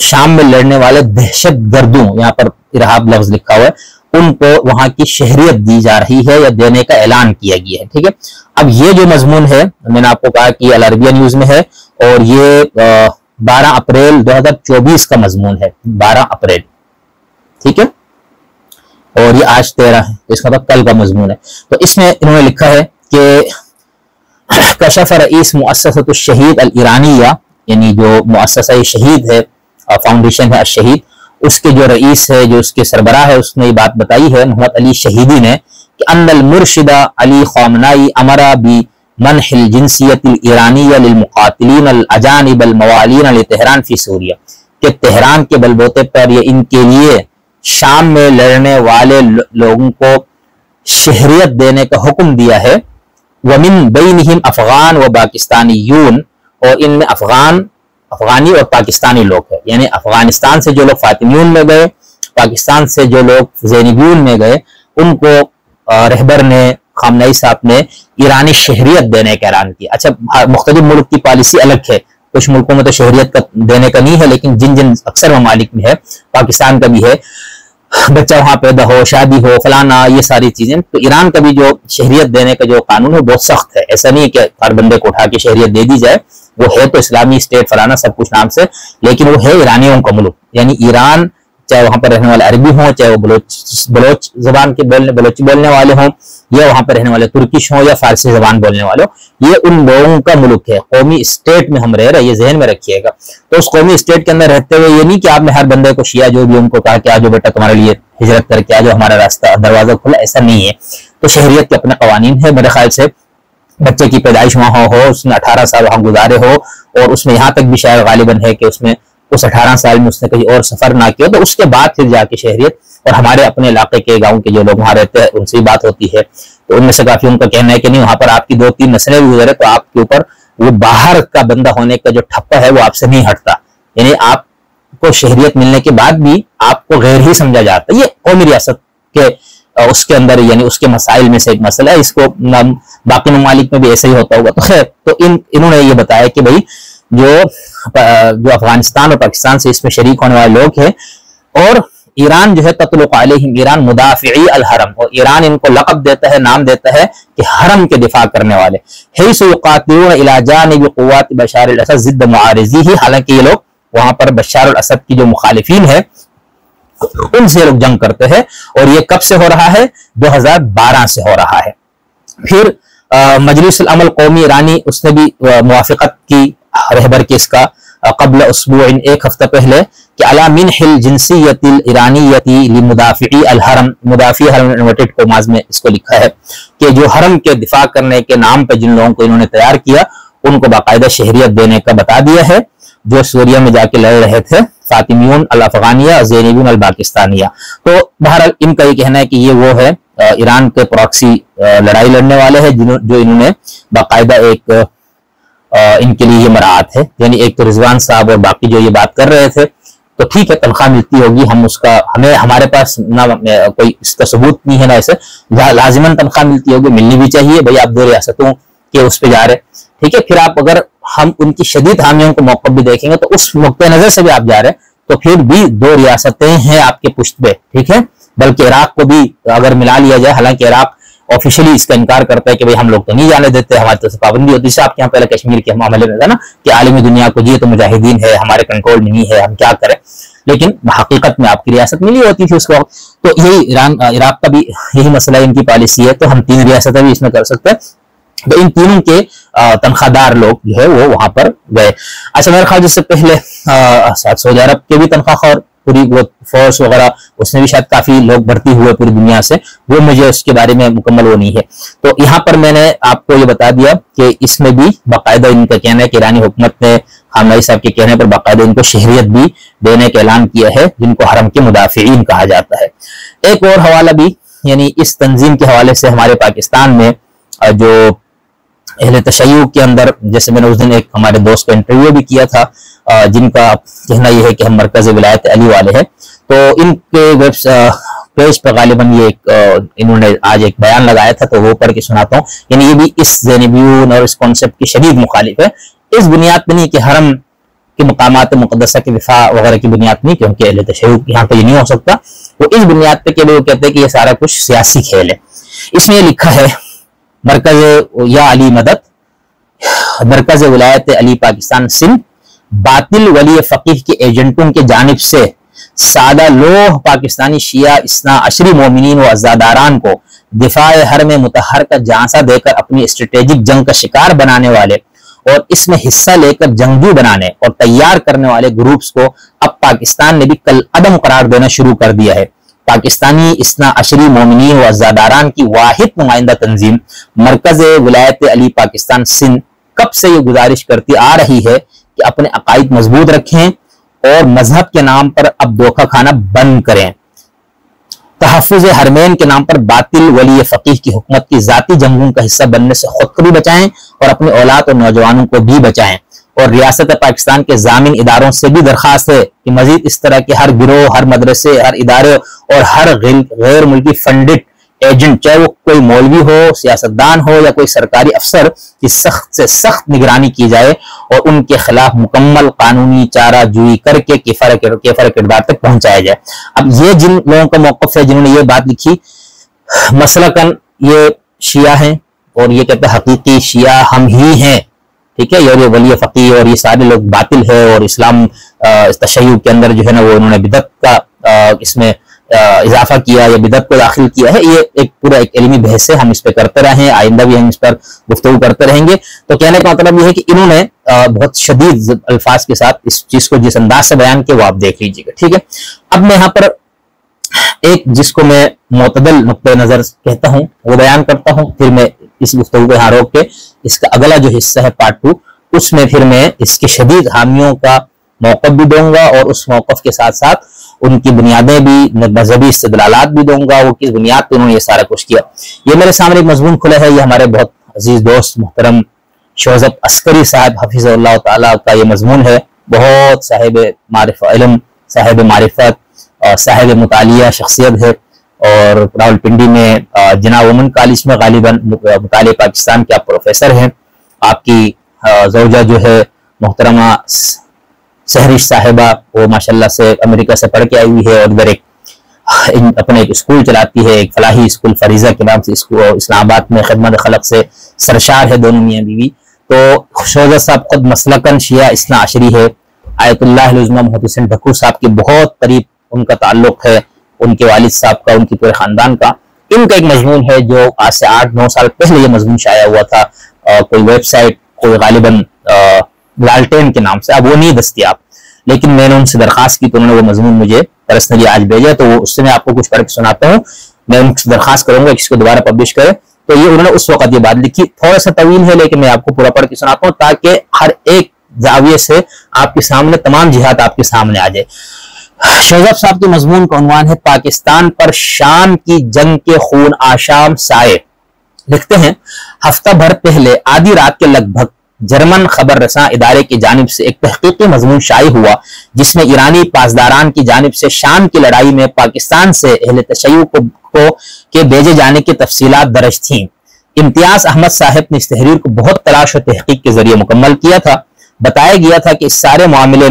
شام میں لڑنے والے دہشت گردوں، یہاں پر ارہاب لفظ لکھا ہوا ہے، ان کو وہاں کی شہریت دی جا رہی ہے یا دینے کا اعلان کیا گیا ہے. ٹھیک ہے، اب یہ جو مضمون ہے میں نے آپ کو کہا کہ العربیہ نیوز میں ہے، اور یہ 12 اپریل 2024 کا مضمون ہے، 12 اپریل. ٹھیک ہے، اور یہ آج 13 ہے، اس کا مطلب کل کا مضمون ہے. تو اس میں انہوں نے لکھا ہے کہ کشف رئیس مؤسسۃ الشہید الایرانیہ، یعنی جو مؤسسہ شہید ہے، فاؤنڈیشن ہے الشہید، اس کے جو رئیس ہے، جو اس کے سربراہ ہے، اس نے یہ بات بتائی ہے محمد علی شہیدی نے کہ ان المرشد علی خامنائی امر بمنح الجنسیت الایرانیہ للمقاتلین الاجانب الموالین لتہران فی سوریہ، کہ تہران کے بلبوتے پر یہ ان کے لیے شام میں لڑنے والے لوگوں کو شہریت دینے کا حکم دیا ہے. ومن بینہم افغان و پاکستانیون، اور ان میں افغانی اور پاکستانی لوگ ہیں، یعنی افغانستان سے جو لوگ فاطمیون میں گئے، پاکستان سے جو لوگ زینبیون میں گئے، ان کو رہبر نے، خامنئی صاحب نے ایرانی شہریت دینے کا اعلان کیا. اچھا، مختلف ملک کی پالیسی الگ ہے، کچھ ملکوں میں تو شہریت کا دینے کا نہیں ہے، لیکن جن اکثر ممالک میں ہے، پاکستان کا بھی ہے، بچہ وہاں پیدا ہو، شادی ہو، فلانا، یہ ساری چیزیں. تو ایران کا بھی جو شہریت دینے کا جو قانون ہے بہت سخت ہے. ایسا نہیں ہے کہ ہر بندے کو اٹھا کے شہریت دے دی جائے، وہ ہے تو اسلامی اسٹیٹ فلانا سب کچھ نام سے، لیکن وہ ہے ایرانیوں کا ملک. یعنی ایران، چاہے وہاں پر رہنے والے عربی ہوں، چاہے وہ بلوچ زبان کے بلوچی بولنے والے ہوں، یا وہاں پر رہنے والے ترکش ہوں یا فارسی زبان بولنے والے ہوں، یہ ان لوگوں کا ملک ہے. قومی اسٹیٹ میں ہم رہ رہے ہیں، یہ ذہن میں رکھیے گا. تو اس قومی اسٹیٹ کے اندر رہتے ہوئے یہ نہیں کہ آپ نے ہر بندے کو شیعہ جو بھی ان کو کہا کہ آجو بیٹا تمہارے لیے ہجرت کر کے آجو، ہمارا راستہ دروازہ کھلا، ایسا نہیں ہے. تو شہریت کے اپنے قوانین ہے. میرے خیال سے بچے کی پیدائش وہاں ہو، اس نے 18 سال وہاں گزارے ہو، اور اس میں یہاں تک بھی شاید غالباً ہے کہ اس میں اس 18 سال میں اس نے کہیں اور سفر نہ کیا، تو اس کے بعد پھر جا کے شہریت. اور ہمارے اپنے علاقے کے گاؤں کے جو لوگ وہاں رہتے ہیں ان سے بھی بات ہوتی ہے، تو ان میں سے کافی ان کا کہنا ہے کہ نہیں، وہاں پر آپ کی 2-3 نسلیں بھی گزرے تو آپ کے اوپر وہ باہر کا بندہ ہونے کا جو ٹھپا ہے وہ آپ سے نہیں ہٹتا. یعنی آپ کو شہریت ملنے کے بعد بھی آپ کو غیر ہی سمجھا جاتا ہے. یہ قومی ریاست کے اس کے اندر، یعنی اس کے مسائل میں سے ایک مسئلہ ہے. اس کو باقی ممالک میں بھی ایسا ہی ہوتا ہوگا. تو خیر، تو انہوں نے یہ بتایا کہ بھائی جو افغانستان اور پاکستان سے اس میں شریک ہونے والے لوگ ہیں، اور ایران جو ہے تطلق علیہم ایران مدافعی الحرم، اور ایران ان کو لقب دیتا ہے، نام دیتا ہے کہ حرم کے دفاع کرنے والے. حیث یقاتلون الی جانب قوات بشار الاسد ضد معارضیہ، حالانکہ یہ لوگ وہاں پر بشار الاسد کی جو مخالفین ہیں ان سے لوگ جنگ کرتے ہیں. اور یہ کب سے ہو رہا ہے؟ 2012 سے ہو رہا ہے. پھر مجلس العمل قومی ایرانی، اس نے بھی موافقت کی رہبر کے اس کا قبل اسبوع، ایک ہفتہ پہلے، کہ علی منح الجنسیت الایرانیت لمدافعی الحرم، مدافعی حرم انورٹڈ کوماز میں اس کو لکھا ہے کہ جو حرم کے دفاع کرنے کے نام پہ جن لوگوں کو انہوں نے تیار کیا ان کو باقاعدہ شہریت دینے کا بتا دیا ہے، جو سوریہ میں جا کے لڑ رہے تھے، فاطمیون الافغانیہ، زینبیون الپاکستانیہ. تو بہرحال ان کا یہ کہنا ہے کہ یہ وہ ہے ایران کے پراکسی لڑائی لڑنے والے ہیں جو انہوں نے باقاعدہ ایک ان کے لیے یہ مراعات ہے. یعنی ایک تو رضوان صاحب اور باقی جو یہ بات کر رہے تھے، تو ٹھیک ہے تنخواہ ملتی ہوگی، ہمارے پاس نہ کوئی اس کا ثبوت نہیں ہے، نہ اسے لازماً تنخواہ ملتی ہوگی، ملنی بھی چاہیے. بھائی آپ 2 ریاستوں کے اس پہ جا رہے، ٹھیک ہے. پھر آپ اگر ہم ان کی شدید حامیوں کو موقع بھی دیکھیں گے تو اس نقطۂ نظر سے بھی آپ جا رہے ہیں، تو پھر بھی 2 ریاستیں ہیں آپ کے پشت پہ، ٹھیک ہے. بلکہ عراق کو بھی اگر ملا لیا جائے، حالانکہ عراق آفیشلی اس کا انکار کرتا ہے کہ بھئی ہم لوگ تو نہیں جانے دیتے، ہماری طرف سے پابندی ہوتی ہے. جیسے آپ کے یہاں پہلے کشمیر کے معاملے میں تھا نا کہ عالمی دنیا کو یہ تو مجاہدین ہے، ہمارے کنٹرول نہیں ہے، ہم کیا کریں. لیکن حقیقت میں آپ کی ریاست ملی ہوتی تھی اس وقت. تو یہی عراق کا بھی یہی مسئلہ ان کی پالیسی ہے. تو ہم 3 ریاستیں بھی اس میں کر سکتے ہیں. تو ان تینوں کے تنخواہ دار لوگ جو ہے وہ وہاں پر گئے. اچھا، میرے خیال سے پہلے سعودی عرب کے بھی تنخواہ خور پوری وہ فورس وغیرہ اس میں بھی شاید کافی لوگ بھرتی ہوئے پوری دنیا سے، وہ مجھے اس کے بارے میں مکمل وہ نہیں ہے. تو یہاں پر میں نے آپ کو یہ بتا دیا کہ اس میں بھی باقاعدہ ان کا کہنا ہے کہ ایرانی حکومت نے خامنئی صاحب کے کہنے پر باقاعدہ ان کو شہریت بھی دینے کا اعلان کیا ہے، جن کو حرم کے مدافعین کہا جاتا ہے. ایک اور حوالہ بھی، یعنی اس تنظیم کے حوالے سے ہمارے پاکستان میں جو اہل تشیع کے اندر، جیسے میں نے اس دن ایک ہمارے دوست کا انٹرویو بھی کیا تھا، جن کا کہنا یہ ہے کہ ہم مرکز ولایت علی والے ہیں. تو ان کے ویب پیج پر غالباً یہ انہوں نے آج ایک بیان لگایا تھا، تو وہ پڑھ کے سناتا ہوں. یعنی یہ بھی اس زینبیون اور اس کانسیپٹ کی شدید مخالف ہے. اس بنیاد پہ نہیں کہ حرم کہ مقامات مقدسہ کے دفاع وغیرہ کی بنیاد نہیں، کیونکہ اہل تشیع یہاں پہ یہ نہیں ہو سکتا، وہ اس بنیاد پہ کہ وہ کہتے ہیں کہ یہ سارا کچھ سیاسی کھیل ہے۔ اس میں یہ لکھا ہے مرکز یا علی مدد، مرکز ولایت علی پاکستان سندھ باطل ولی فقیہ کے ایجنٹوں کے جانب سے سادہ لوح پاکستانی شیعہ اثنا عشری مومنین و عزاداران کو دفاع حرم مطہر کا جھانسا دے کر اپنی اسٹریٹجک جنگ کا شکار بنانے والے اور اس میں حصہ لے کر جنگجو بنانے اور تیار کرنے والے گروپس کو اب پاکستان نے بھی کل عدم قرار دینا شروع کر دیا ہے۔ پاکستانی اثنا عشری مومنین و عزاداران کی واحد نمائندہ تنظیم مرکز ولایت علی پاکستان سندھ کب سے یہ گزارش کرتی آ رہی ہے کہ اپنے عقائد مضبوط رکھیں اور مذہب کے نام پر اب دھوکہ کھانا بند کریں، تحفظ حرمین کے نام پر باطل ولی فقیہ کی حکومت کی ذاتی جنگوں کا حصہ بننے سے خود کو بھی بچائیں اور اپنے اولاد اور نوجوانوں کو بھی بچائیں۔ اور ریاست پاکستان کے ضامن اداروں سے بھی درخواست ہے کہ مزید اس طرح کے ہر گروہ، ہر مدرسے، ہر ادارے اور ہر غیر ملکی فنڈڈ ایجنٹ، چاہے وہ کوئی مولوی ہو، سیاستدان ہو یا کوئی سرکاری افسر، کی سخت سے سخت نگرانی کی جائے اور ان کے خلاف مکمل قانونی چارہ جوئی کر کے کیفر کردار تک پہنچایا جائے۔ اب یہ جن لوگوں کا موقف ہے جنہوں نے یہ بات لکھی، مثلاً یہ شیعہ ہیں اور یہ کہتے ہیں حقیقی شیعہ ہم ہی ہیں، ٹھیک ہے، یہ ولی فقیہ اور یہ سارے لوگ باطل ہے اور اسلام تشیع کے اندر جو ہے نا وہ انہوں نے بدعت کا اس میں اضافہ کیا یا بدعت کو داخل کیا ہے۔ یہ ایک پورا ایک علمی بحث ہے، ہم اس پہ کرتے رہے ہیں، آئندہ بھی ہم اس پر گفتگو کرتے رہیں گے۔ تو کہنے کا مطلب یہ ہے کہ انہوں نے بہت شدید الفاظ کے ساتھ اس چیز کو جس انداز سے بیان کیا وہ آپ دیکھ لیجیے گا، ٹھیک ہے۔ اب میں یہاں پر ایک جس کو میں معتدل نقطہ نظر کہتا ہوں وہ بیان کرتا ہوں، پھر میں اس گفتگو کو یہاں روک کے اس کا اگلا جو حصہ ہے پارٹ 2 اس میں پھر میں اس کے شدید حامیوں کا موقف بھی دوں گا اور اس موقف کے ساتھ ساتھ ان کی بنیادیں بھی، مذہبی استدلالات بھی دوں گا، وہ کس بنیاد پہ انہوں نے یہ سارا کچھ کیا۔ یہ میرے سامنے ایک مضمون کھلا ہے، یہ ہمارے بہت عزیز دوست محترم شوزب عسکری صاحب حفظ اللہ تعالیٰ کا یہ مضمون ہے، بہت صاحب علم، صاحب معرفت، صاحب مطالعہ شخصیت ہے اور راولپنڈی میں جنا وومن کالج میں غالباً مطالعہ پاکستان کے آپ پروفیسر ہیں۔ آپ کی زوجہ جو ہے محترمہ سہرش صاحبہ، وہ ماشاءاللہ سے امریکہ سے پڑھ کے آئی ہوئی ہے اور ادھر ایک اپنے ایک اسکول چلاتی ہے، ایک فلاحی اسکول فریضہ کے نام سے اسلام آباد میں خدمت خلق سے سرشار ہے، دونوں میاں بیوی۔ تو شوزہ صاحب خود مسلکن شیعہ اثنا عشری ہے، آیت اللہ العظمہ محمد حسین ڈھکو صاحب کے بہت قریب ان کا تعلق ہے، ان کے والد صاحب کا، ان کے پورے خاندان کا۔ ان کا ایک مضمون ہے جو آج سے 8-9 سال پہلے یہ مضمون شائع ہوا تھا، کوئی ویب سائٹ، کوئی غالباً لالٹین کے نام سے، اب وہ نہیں دستیاب، لیکن میں نے ان سے درخواست کی تو انہوں نے وہ مضمون مجھے پرسنلی آج بھیجا، تو اس سے میں آپ کو کچھ پڑھ کے سناتا ہوں۔ میں ان سے درخواست کروں گا کہ اس کو دوبارہ پبلش کرے۔ تو یہ انہوں نے اس وقت یہ بات لکھی، تھوڑا سا طویل ہے لیکن میں آپ کو پورا پڑھ کے سناتا ہوں تاکہ ہر ایک زاویے سے آپ کے سامنے تمام جہات آپ کے سامنے آ جائے۔ شوزب صاحب کے مضمون کا عنوان ہے پاکستان پر شام کی جنگ کے خون آشام سائے۔ لکھتے ہیں، ہفتہ بھر پہلے آدھی رات کے لگ بھگ جرمن خبر رساں ادارے کی جانب سے ایک تحقیقی مضمون شائع ہوا جس میں ایرانی پاسداران کی جانب سے شام کی لڑائی میں پاکستان سے اہل تشیع کو کے بھیجے جانے کی تفصیلات درج تھیں۔ امتیاز احمد صاحب نے اس تحریر کو بہت تلاش و تحقیق کے ذریعے مکمل کیا تھا۔ بتایا گیا تھا کہ اس سارے معاملے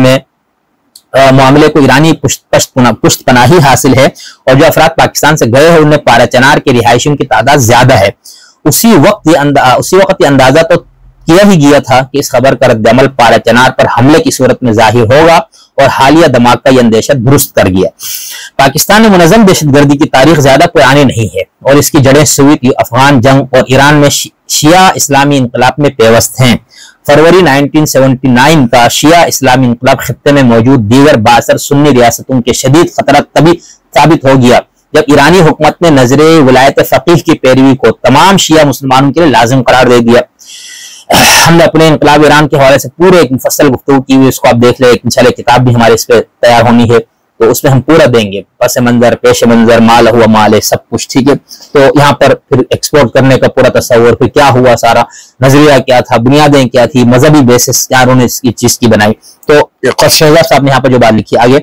کو ایرانی پشت پناہی حاصل ہے اور جو افراد پاکستان سے گئے ہیں ان میں پارا چنار کے رہائشیوں کی تعداد زیادہ ہے۔ اسی وقت یہ اندازہ تو کیا ہی گیا تھا کہ اس خبر کا رد عمل پارا چنار پر حملے کی صورت میں ظاہر ہوگا اور حالیہ دھماکہ یہ اندیشہ درست کر گیا۔ پاکستان میں منظم دہشت گردی کی تاریخ زیادہ پرانی نہیں ہے اور اس کی جڑیں سوویت افغان جنگ اور ایران میں شیعہ اسلامی انقلاب میں پیوست ہیں۔ فروری 1979 کا شیعہ اسلامی انقلاب خطے میں موجود دیگر بااثر سنی ریاستوں کے شدید خطرہ تبھی ثابت ہو گیا جب ایرانی حکومت نے نظر ولایت فقیہ کی پیروی کو تمام شیعہ مسلمانوں کے لیے لازم قرار دے دیا۔ ہم نے اپنے انقلاب ایران کے حوالے سے پورے ایک مفصل گفتگو کی ہوئی، اس کو آپ دیکھ لیں، ایک انشاءاللہ کتاب بھی ہمارے اس پہ تیار ہونی ہے تو اس میں ہم پورا دیں گے، پس منظر، پیش منظر، مال ہوا مال ہے، سب کچھ، ٹھیک ہے۔ تو یہاں پر پھر ایکسپورٹ کرنے کا پورا تصور، پھر کیا ہوا، سارا نظریہ کیا تھا، بنیادیں کیا تھی، مذہبی بیسس کیا انہوں نے اس چیز کی بنائی۔ تو شوزب صاحب نے یہاں پر جو بات لکھی آگے،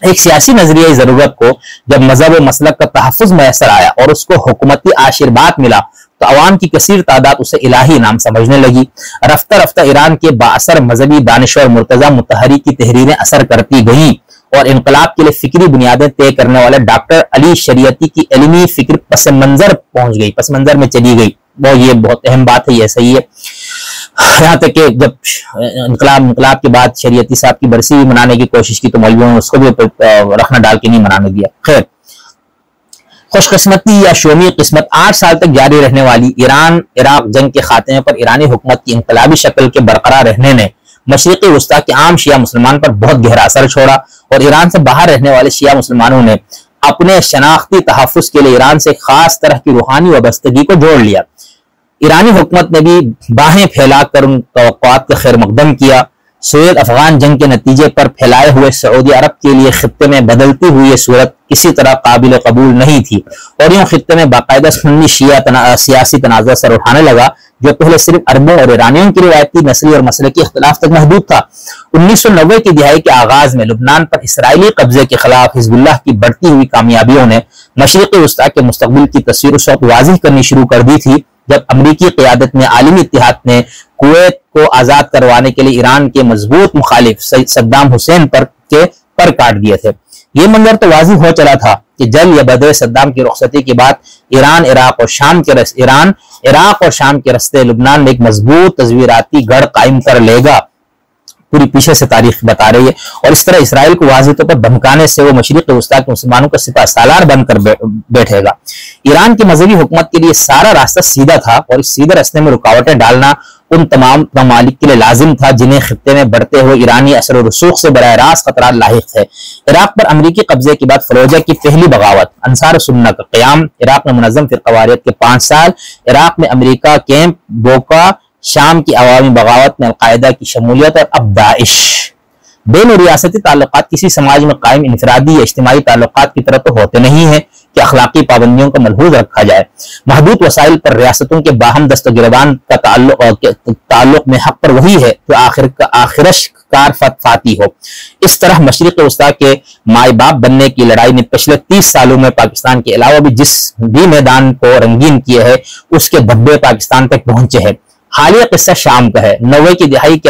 ایک سیاسی نظریہ ضرورت کو جب مذہب و مسلک کا تحفظ میسر آیا اور اس کو حکومتی آشیرواد ملا تو عوام کی کثیر تعداد اسے الہی نام سمجھنے لگی۔ رفتہ رفتہ ایران کے بااثر مذہبی دانشور مرتضی مطہری کی تحریریں اثر کرتی گئیں اور انقلاب کے لیے فکری بنیادیں طے کرنے والے ڈاکٹر علی شریعتی کی علمی فکر پس منظر پہنچ گئی، پس منظر میں چلی گئی۔ وہ یہ بہت اہم بات ہے، یہ صحیح ہے۔ یہاں تک کہ جب انقلاب کے بعد شریعتی صاحب کی برسی بھی منانے کی کوشش کی تو مولویوں نے اس کو بھی رکھنا ڈال کے نہیں منانے دیا۔ خیر، خوش قسمتی یا شومی قسمت 8 سال تک جاری رہنے والی ایران عراق جنگ کے خاتمے پر ایرانی حکومت کی انقلابی شکل کے برقرار رہنے نے مشرقی وسطی کے عام شیعہ مسلمان پر بہت گہرا اثر چھوڑا اور ایران سے باہر رہنے والے شیعہ مسلمانوں نے اپنے شناختی تحفظ کے لیے ایران سے خاص طرح کی روحانی وابستگی کو جوڑ لیا۔ ایرانی حکومت نے بھی باہیں پھیلا کر ان توقعات کا خیر مقدم کیا۔ سوویت افغان جنگ کے نتیجے پر پھیلائے ہوئے سعودی عرب کے لیے خطے میں بدلتی ہوئی یہ صورت کسی طرح قابل قبول نہیں تھی اور یوں خطے میں باقاعدہ سنی شیعہ سیاسی تنازع سر اٹھانے لگا، جو پہلے صرف عربوں اور ایرانیوں کی روایتی نسلی اور مسلکی اختلاف تک محدود تھا۔ 1990 کی دہائی کے آغاز میں لبنان پر اسرائیلی قبضے کے خلاف حزب اللہ کی بڑھتی ہوئی کامیابیوں نے مشرقی وسطی کے مستقبل کی تصویر اس وقت واضح کرنی شروع کر دی تھی جب امریکی قیادت میں عالمی اتحاد نے کویت کو آزاد کروانے کے لیے ایران کے مضبوط مخالف صدام حسین پر کاٹ دیے تھے۔ یہ منظر تو واضح ہو چلا تھا کہ جل یا بدر صدام کی رخصتی کے بعد ایران عراق اور شام کے رستے لبنان میں ایک مضبوط تصویراتی گڑھ قائم کر لے گا۔ پوری پیچھے سے تاریخ بتا رہی ہے، اور اس طرح اسرائیل کو واضح طور پر دھمکانے سے وہ مشرق وسطی کے مسلمانوں کا سپاہ سالار بن کر بیٹھے گا۔ ایران کی مذہبی حکومت کے لیے سارا راستہ سیدھا تھا اور اس سیدھے راستے میں رکاوٹیں ڈالنا ان تمام ممالک کے لیے لازم تھا جنہیں خطے میں بڑھتے ہوئے ایرانی اثر و رسوخ سے براہ راست خطرات لاحق ہے۔ عراق پر امریکی قبضے کے بعد فلوجہ کی پہلی بغاوت، انصار سنہ کا قیام، عراق میں منظم فرقہ واریت کے 5 سال، عراق میں امریکہ کیمپ بوکا، شام کی عوامی بغاوت میں القاعدہ کی شمولیت اور اب داعش۔ بین ریاستی تعلقات کسی سماج میں قائم انفرادی یا اجتماعی تعلقات کی طرح تو ہوتے نہیں ہیں کہ اخلاقی پابندیوں کا ملحوظ رکھا جائے۔ محدود وسائل پر ریاستوں کے باہم دست و گریبان کا تعلق میں حق پر وہی ہے جو آخرش کار فاتی ہو۔ اس طرح مشرق وسطی کے مائی باپ بننے کی لڑائی نے پچھلے 30 سالوں میں پاکستان کے علاوہ بھی جس بھی میدان کو رنگین کیا ہے اس کے دھبے پاکستان تک پہنچے ہیں۔ حالیہ قصہ شام کا ہے۔ 90 کی دہائی کے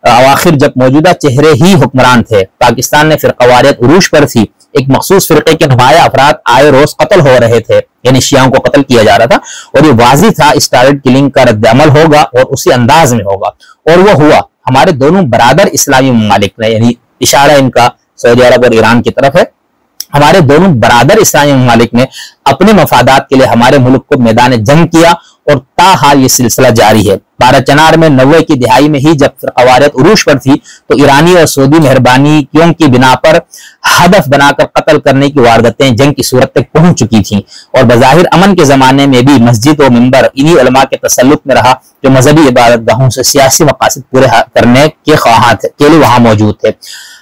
اواخر جب موجودہ چہرے ہی حکمران تھے، پاکستان نے فرقہ واریت عروج پر تھی، ایک مخصوص فرقے کے نمایاں افراد آئے روز قتل ہو رہے تھے، یعنی شیعوں کو قتل کیا جا رہا تھا، اور یہ واضح تھا اس ٹارگٹ کلنگ کا رد عمل ہوگا اور اسی انداز میں ہوگا، اور وہ ہوا۔ ہمارے دونوں برادر اسلامی ممالک نے، یعنی اشارہ ان کا سعودی عرب اور ایران کی طرف ہے، ہمارے دونوں برادر اسلامی ممالک نے اپنے مفادات کے لیے ہمارے ملک کو میدان جنگ کیا اور تاحال یہ سلسلہ جاری ہے۔ 12 چنار میں 90 کی دہائی میں ہی جب فرقہ واریت عروج پر تھی تو ایرانی اور سعودی مہربانیوں کی بنا پر ہدف بنا کر قتل کرنے کی وارداتیں جنگ کی صورت تک پہنچ چکی تھیں، اور بظاہر امن کے زمانے میں بھی مسجد و منبر انہی علماء کے تسلط میں رہا جو مذہبی عبادت گاہوں سے سیاسی مقاصد پورے کرنے کے خواہاں کے لیے وہاں موجود تھے۔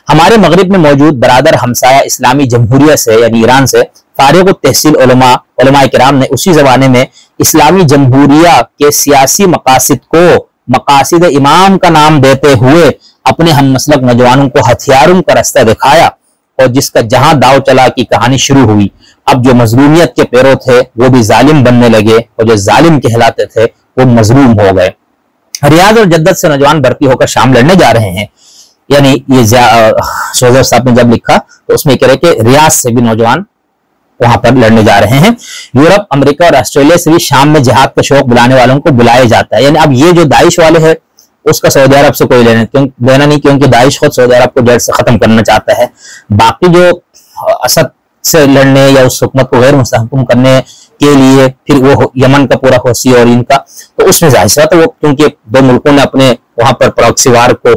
ہمارے مغرب میں موجود برادر ہمسایہ اسلامی جمہوریہ سے، یعنی ایران سے فارغ التحصیل علماء کرام نے اسی زمانے میں اسلامی جمہوریہ کے سیاسی مقاصد کو مقاصد امام کا نام دیتے ہوئے اپنے ہم مسلک نوجوانوں کو ہتھیاروں کا رستہ دکھایا، اور جس کا جہاں داؤ چلا کی کہانی شروع ہوئی۔ اب جو مظلومیت کے پیرو تھے وہ بھی ظالم بننے لگے، اور جو ظالم کہلاتے تھے وہ مظلوم ہو گئے۔ ریاض اور جدت سے نوجوان بھرتی ہو کر شام لڑنے جا رہے ہیں، یعنی یہ سوزر صاحب نے جب لکھا تو اس میں کہہ رہے کہ ریاض سے بھی نوجوان وہاں پر لڑنے جا رہے ہیں۔ یورپ، امریکہ اور آسٹریلیا سے بھی شام میں جہاد کا شوق بلانے والوں کو بلایا جاتا ہے، یعنی اب یہ جو داعش والے ہیں اس کا سعودی عرب سے کوئی لینا نہیں، کیونکہ داعش خود سعودی عرب کو جڑ سے ختم کرنا چاہتا ہے۔ باقی جو اسد سے لڑنے یا اس حکومت کو غیر مستحکم کرنے کے لیے پھر وہ یمن کا پورا حوثی اور ان کا، تو اس میں ظاہر تھا وہ کیونکہ دو ملکوں نے اپنے وہاں پر پراکسی وار کو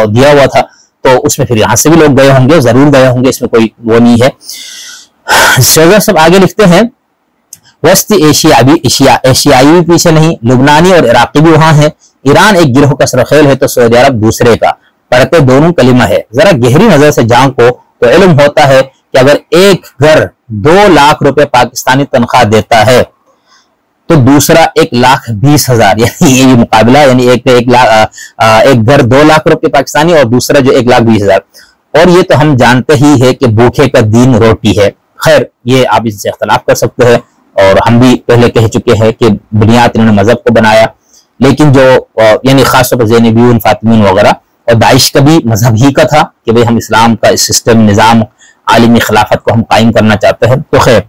دیا ہوا تھا، تو اس میں پھر یہاں سے بھی لوگ گئے ہوں گے، ضرور گئے ہوں گے، اس میں کوئی وہ نہیں ہے۔ شوگر صاحب آگے لکھتے ہیں وسط ایشیائی بھی پیچھے نہیں، لبنانی اور عراقی بھی وہاں ہیں۔ ایران ایک گروہ کا سرخیل ہے تو سعودی عرب دوسرے کا، پڑھتے دونوں کلمہ ہے۔ ذرا گہری نظر سے جانکو تو علم ہوتا ہے کہ اگر ایک گھر 2 لاکھ روپے پاکستانی تنخواہ دیتا ہے تو دوسرا 1,20,000، یعنی یہ مقابلہ، یعنی ایک گھر 2 لاکھ روپے پاکستانی اور دوسرا جو 1,20,000، اور یہ تو ہم جانتے ہی ہے کہ بھوکے کا دین روٹی ہے۔ خیر، یہ آپ اس سے اختلاف کر سکتے ہیں، اور ہم بھی پہلے کہہ چکے ہیں کہ بنیاد انہوں نے مذہب کو بنایا، لیکن جو یعنی خاص طور پر زینبیون، فاطمیون وغیرہ، اور داعش کا بھی مذہب ہی کا تھا کہ بھئی ہم اسلام کا سسٹم، نظام، عالمی خلافت کو ہم قائم کرنا چاہتے ہیں۔ تو خیر،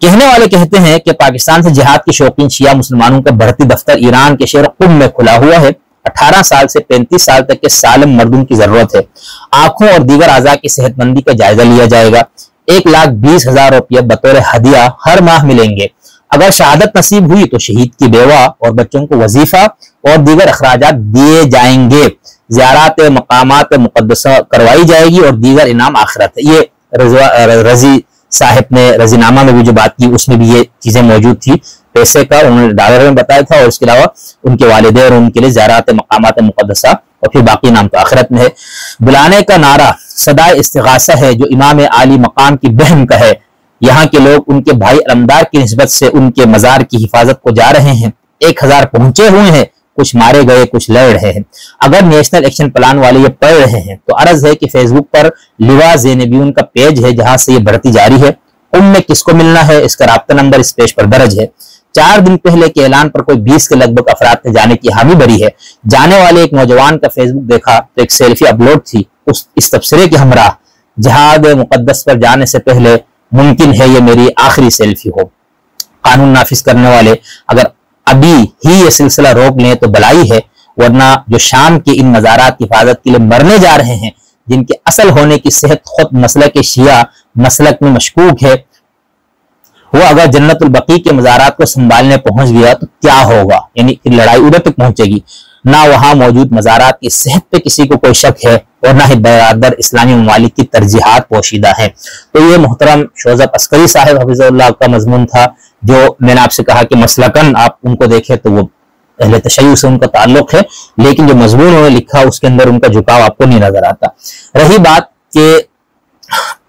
کہنے والے کہتے ہیں کہ پاکستان سے جہاد کے شوقین شیعہ مسلمانوں کا بڑھتی دفتر ایران کے شہر قم میں کھلا ہوا ہے۔ 18 سال سے 35 سال تک کے سالم مردوں کی ضرورت ہے۔ آنکھوں اور دیگر اعضاء کی صحت مندی کا جائزہ لیا جائے گا۔ 1,20,000 روپیہ بطور ہدیہ ہر ماہ ملیں گے۔ اگر شہادت نصیب ہوئی تو شہید کی بیوہ اور بچوں کو وظیفہ اور دیگر اخراجات دیے جائیں گے۔ زیارات مقامات مقدسہ کروائی جائے گی اور دیگر انعام آخرت ہے۔ یہ رضی صاحب نے رضی نامہ میں بھی جو بات کی اس میں بھی یہ چیزیں موجود تھی، پیسے کا انہوں نے ڈالر میں بتایا تھا، اور اس کے علاوہ ان کے والدین اور ان کے لیے زیارات مقامات مقدسہ اور پھر باقی نام تو آخرت میں ہے۔ بلانے کا نعرہ صدائے استغاثہ ہے جو امام عالی مقام کی بہن کا ہے۔ یہاں کے لوگ ان کے بھائی علمدار کی نسبت سے ان کے مزار کی حفاظت کو جا رہے ہیں۔ 1,000 پہنچے ہوئے ہیں، کچھ مارے گئے، کچھ لڑ رہے ہیں۔ اگر نیشنل ایکشن پلان والے یہ پڑھ رہے ہیں تو عرض ہے کہ فیس بک پر لواء زینبیون کا پیج ہے جہاں سے یہ بڑھتی جاری ہے۔ میں کس کو ملنا ہے، اس کا رابطہ نمبر اس پیج پر درج ہے۔ 4 دن پہلے کے اعلان پر کوئی 20 کے لگ بھگ افراد نے جانے کی حامی بھری ہے۔ جانے والے ایک نوجوان کا فیس بک دیکھا تو ایک سیلفی اپلوڈ تھی اس تبصرے کے ہمراہ، جہاد مقدس پر جانے سے پہلے ممکن ہے یہ میری آخری سیلفی ہو۔ قانون نافذ کرنے والے اگر ابھی ہی یہ سلسلہ روک لیں تو بلائی ہے، ورنہ جو شام کے ان مزارات کی حفاظت کے لیے مرنے جا رہے ہیں، جن کے اصل ہونے کی صحت خود مسلک شیعہ مسلک میں مشکوک ہے، وہ اگر جنت البقیع کے مزارات کو سنبھالنے پہنچ گیا تو کیا ہوگا؟ یعنی لڑائی ادھر تک پہنچے گی۔ نہ وہاں موجود مزارات کی صحت پہ کسی کو کوئی شک ہے اور نہ ہی برادر اسلامی ممالک کی ترجیحات پوشیدہ ہیں۔ تو یہ محترم شوذب عسکری صاحب حفظ اللہ کا مضمون تھا، جو میں نے آپ سے کہا کہ مسلکن آپ ان کو دیکھیں تو وہ اہل تشیع سے ان کا تعلق ہے، لیکن جو مضمون انہوں نے لکھا اس کے اندر ان کا جھکاؤ آپ کو نہیں نظر آتا۔ رہی بات کہ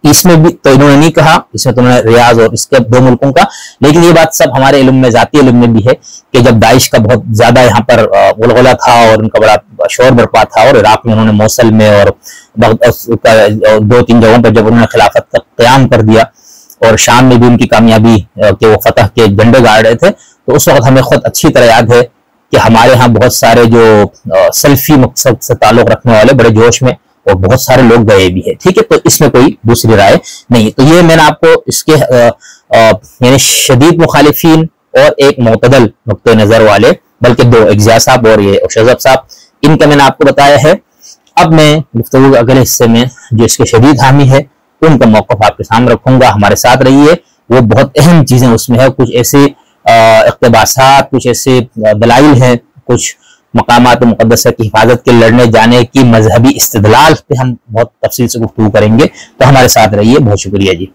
اس میں بھی تو انہوں نے نہیں کہا، اس میں تو انہوں نے ریاض اور اس کے 2 ملکوں کا، لیکن یہ بات سب ہمارے علم میں، ذاتی علم میں بھی ہے کہ جب داعش کا بہت زیادہ یہاں پر غلغلہ تھا اور ان کا بڑا شور برپا تھا، اور عراق میں انہوں نے موصل میں اور 2-3 جگہوں پر جب انہوں نے خلافت کا قیام کر دیا، اور شام میں بھی ان کی کامیابی کہ وہ فتح کے جھنڈے گاڑ رہے تھے، تو اس وقت ہمیں خود اچھی طرح یاد ہے کہ ہمارے ہاں بہت سارے جو سیلفی مقصد سے تعلق رکھنے والے بڑے جوش میں، اور بہت سارے لوگ گئے بھی ہیں، ٹھیک ہے۔ تو اس میں کوئی دوسری رائے نہیں۔ تو یہ میں نے آپ کو اس کے یعنی شدید مخالفین اور ایک معتدل نقطۂ نظر والے، بلکہ 2، ایک ضیاء صاحب اور یہ شوذب صاحب، ان کا میں نے آپ کو بتایا ہے۔ اب میں گفتگو کے اگلے حصے میں جو اس کے شدید حامی ہے ان کا موقف آپ کے سامنے رکھوں گا۔ ہمارے ساتھ رہیے، وہ بہت اہم چیزیں اس میں ہے، کچھ ایسے اقتباسات، کچھ ایسے دلائل ہیں، کچھ مقامات مقدسہ کی حفاظت کے لڑنے جانے کی مذہبی استدلال پہ ہم بہت تفصیل سے گفتگو کریں گے۔ تو ہمارے ساتھ رہیے، بہت شکریہ جی۔